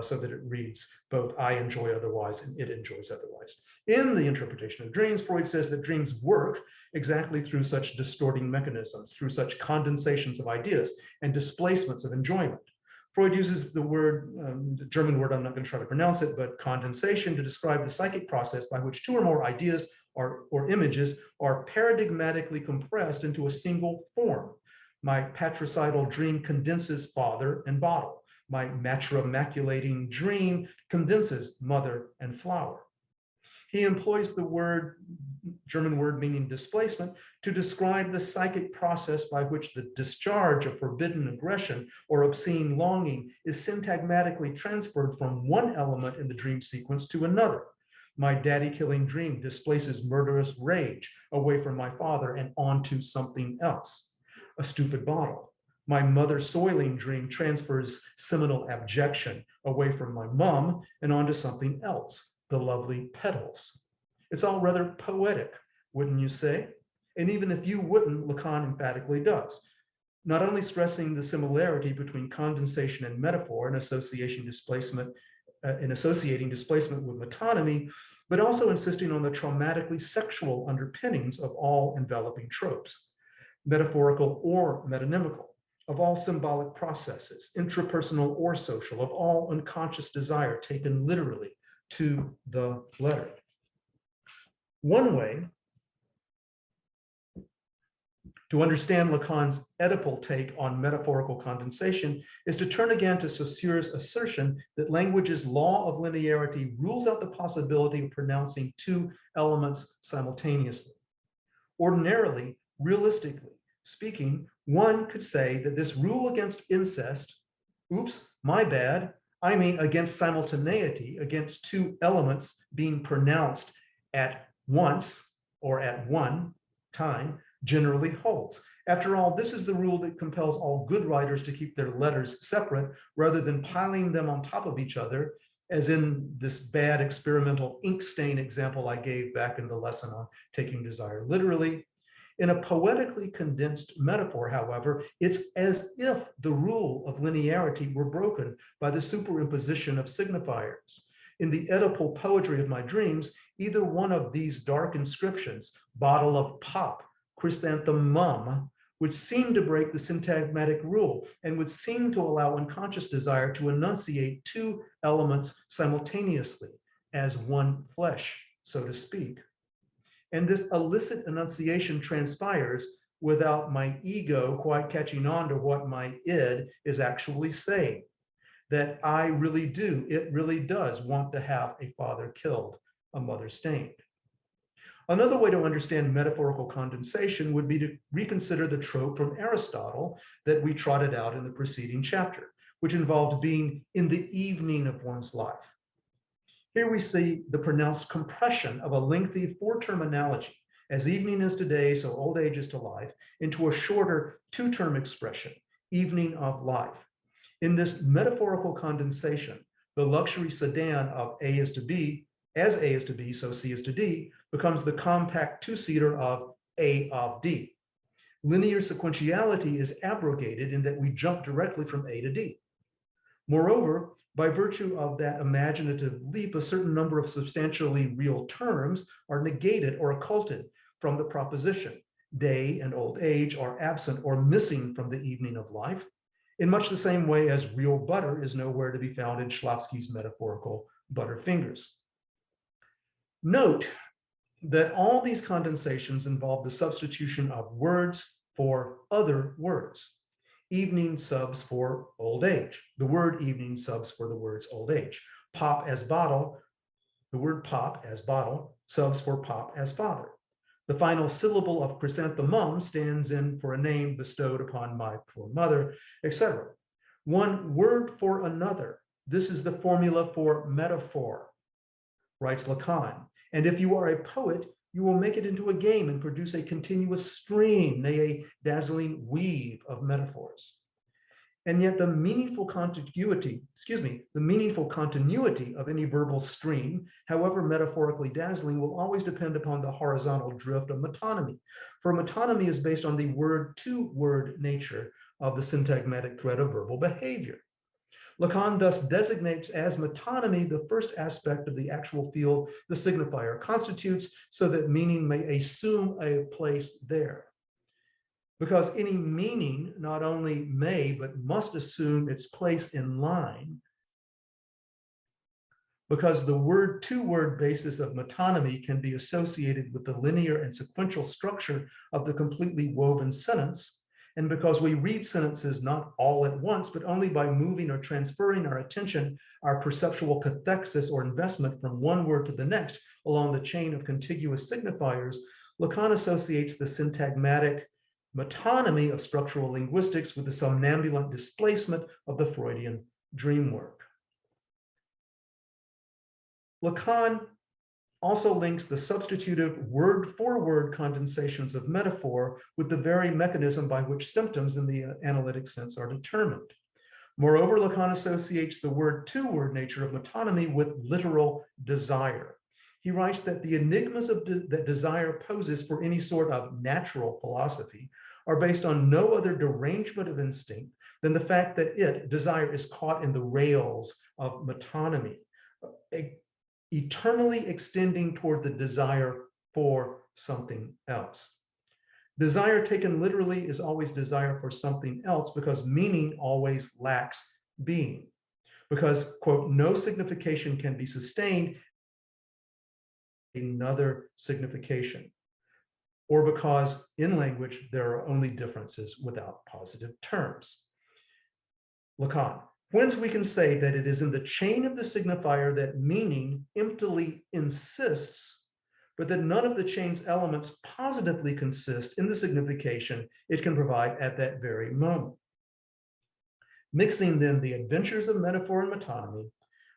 so that it reads both I enjoy otherwise and it enjoys otherwise. In the interpretation of dreams, Freud says that dreams work exactly through such distorting mechanisms, through such condensations of ideas and displacements of enjoyment. Freud uses the word, the German word, I'm not going to try to pronounce it, but condensation, to describe the psychic process by which two or more ideas or images are paradigmatically compressed into a single form. My patricidal dream condenses father and bottle. My matrimaculating dream condenses mother and flower. He employs the word, German word meaning displacement, to describe the psychic process by which the discharge of forbidden aggression or obscene longing is syntagmatically transferred from one element in the dream sequence to another. My daddy-killing dream displaces murderous rage away from my father and onto something else, a stupid bottle. My mother-soiling dream transfers seminal abjection away from my mom and onto something else, the lovely petals. It's all rather poetic, wouldn't you say? And even if you wouldn't, Lacan emphatically does, not only stressing the similarity between condensation and metaphor and associating displacement with metonymy, but also insisting on the traumatically sexual underpinnings of all enveloping tropes, metaphorical or metonymical, of all symbolic processes, intrapersonal or social, of all unconscious desire taken literally to the letter. One way to understand Lacan's Oedipal take on metaphorical condensation is to turn again to Saussure's assertion that language's law of linearity rules out the possibility of pronouncing two elements simultaneously. Ordinarily, realistically speaking, one could say that this rule against incest, oops, my bad, I mean against simultaneity, against two elements being pronounced at once or at one time, generally holds. After all, this is the rule that compels all good writers to keep their letters separate rather than piling them on top of each other, as in this bad experimental ink stain example I gave back in the lesson on taking desire literally. In a poetically condensed metaphor, however, it's as if the rule of linearity were broken by the superimposition of signifiers. In the Oedipal poetry of my dreams, either one of these dark inscriptions, bottle of pop, chrysanthemum, would seem to break the syntagmatic rule and would seem to allow unconscious desire to enunciate two elements simultaneously as one flesh, so to speak. And this illicit enunciation transpires without my ego quite catching on to what my id is actually saying, that I really do, it really does want to have a father killed, a mother stained. Another way to understand metaphorical condensation would be to reconsider the trope from Aristotle that we trotted out in the preceding chapter, which involved being in the evening of one's life. Here we see the pronounced compression of a lengthy four-term analogy, as evening is to day, so old age is to life, into a shorter two-term expression, evening of life. In this metaphorical condensation, the luxury sedan of A is to B, as A is to B, so C is to D, becomes the compact two-seater of A of D. Linear sequentiality is abrogated in that we jump directly from A to D. Moreover, By virtue of that imaginative leap, a certain number of substantially real terms are negated or occulted from the proposition. Day and old age are absent or missing from the evening of life, in much the same way as real butter is nowhere to be found in Schlotsky's metaphorical butterfingers. Note that all these condensations involve the substitution of words for other words. Evening subs for old age. The word evening subs for the words old age. Pop as bottle, the word pop as bottle subs for pop as father. The final syllable of chrysanthemum stands in for a name bestowed upon my poor mother, etc. One word for another. This is the formula for metaphor, writes Lacan. And if you are a poet, you will make it into a game and produce a continuous stream, nay, a dazzling weave of metaphors. And yet the meaningful continuity of any verbal stream, however metaphorically dazzling, will always depend upon the horizontal drift of metonymy. For metonymy is based on the word-to-word nature of the syntagmatic thread of verbal behavior. Lacan thus designates as metonymy the first aspect of the actual field the signifier constitutes, so that meaning may assume a place there. Because any meaning not only may, but must assume its place in line, because the word-to-word basis of metonymy can be associated with the linear and sequential structure of the completely woven sentence, and because we read sentences not all at once, but only by moving or transferring our attention, our perceptual cathexis or investment from one word to the next along the chain of contiguous signifiers, Lacan associates the syntagmatic metonymy of structural linguistics with the somnambulant displacement of the Freudian dream work. Lacan also links the substitutive word-for-word condensations of metaphor with the very mechanism by which symptoms in the analytic sense are determined. Moreover, Lacan associates the word-to-word nature of metonymy with literal desire. He writes that the enigmas that desire poses for any sort of natural philosophy are based on no other derangement of instinct than the fact that desire, is caught in the rails of metonymy, eternally extending toward the desire for something else. Desire taken literally is always desire for something else, because meaning always lacks being. Because, quote, no signification can be sustained another signification, or because in language there are only differences without positive terms. Lacan. Whence we can say that it is in the chain of the signifier that meaning emptily insists, but that none of the chain's elements positively consist in the signification it can provide at that very moment. Mixing then the adventures of metaphor and metonymy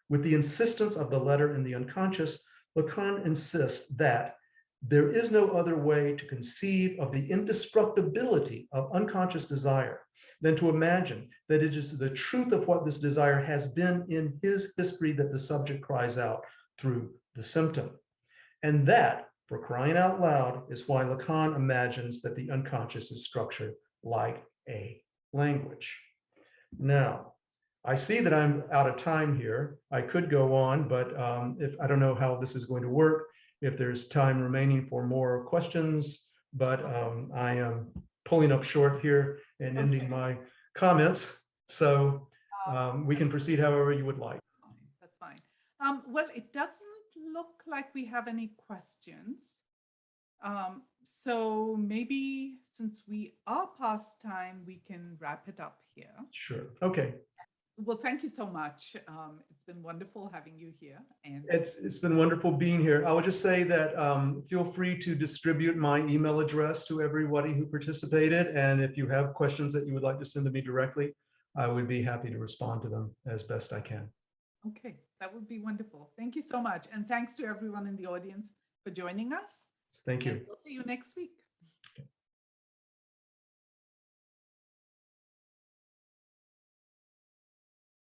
with the insistence of the letter and the unconscious, Lacan insists that there is no other way to conceive of the indestructibility of unconscious desire than to imagine that it is the truth of what this desire has been in his history that the subject cries out through the symptom. And that, for crying out loud, is why Lacan imagines that the unconscious is structured like a language. Now, I see that I'm out of time here. I could go on, but I don't know how this is going to work, if there's time remaining for more questions, but I am pulling up short here and ending my comments. So we can proceed however you would like. That's fine. Well, it doesn't look like we have any questions. So maybe since we are past time, we can wrap it up here. Sure. Okay. Well, thank you so much. It's been wonderful having you here. And it's been wonderful being here. I will just say that feel free to distribute my email address to everybody who participated. And if you have questions that you would like to send to me directly, I would be happy to respond to them as best I can. Okay, that would be wonderful. Thank you so much. And thanks to everyone in the audience for joining us. Thank you. And we'll see you next week.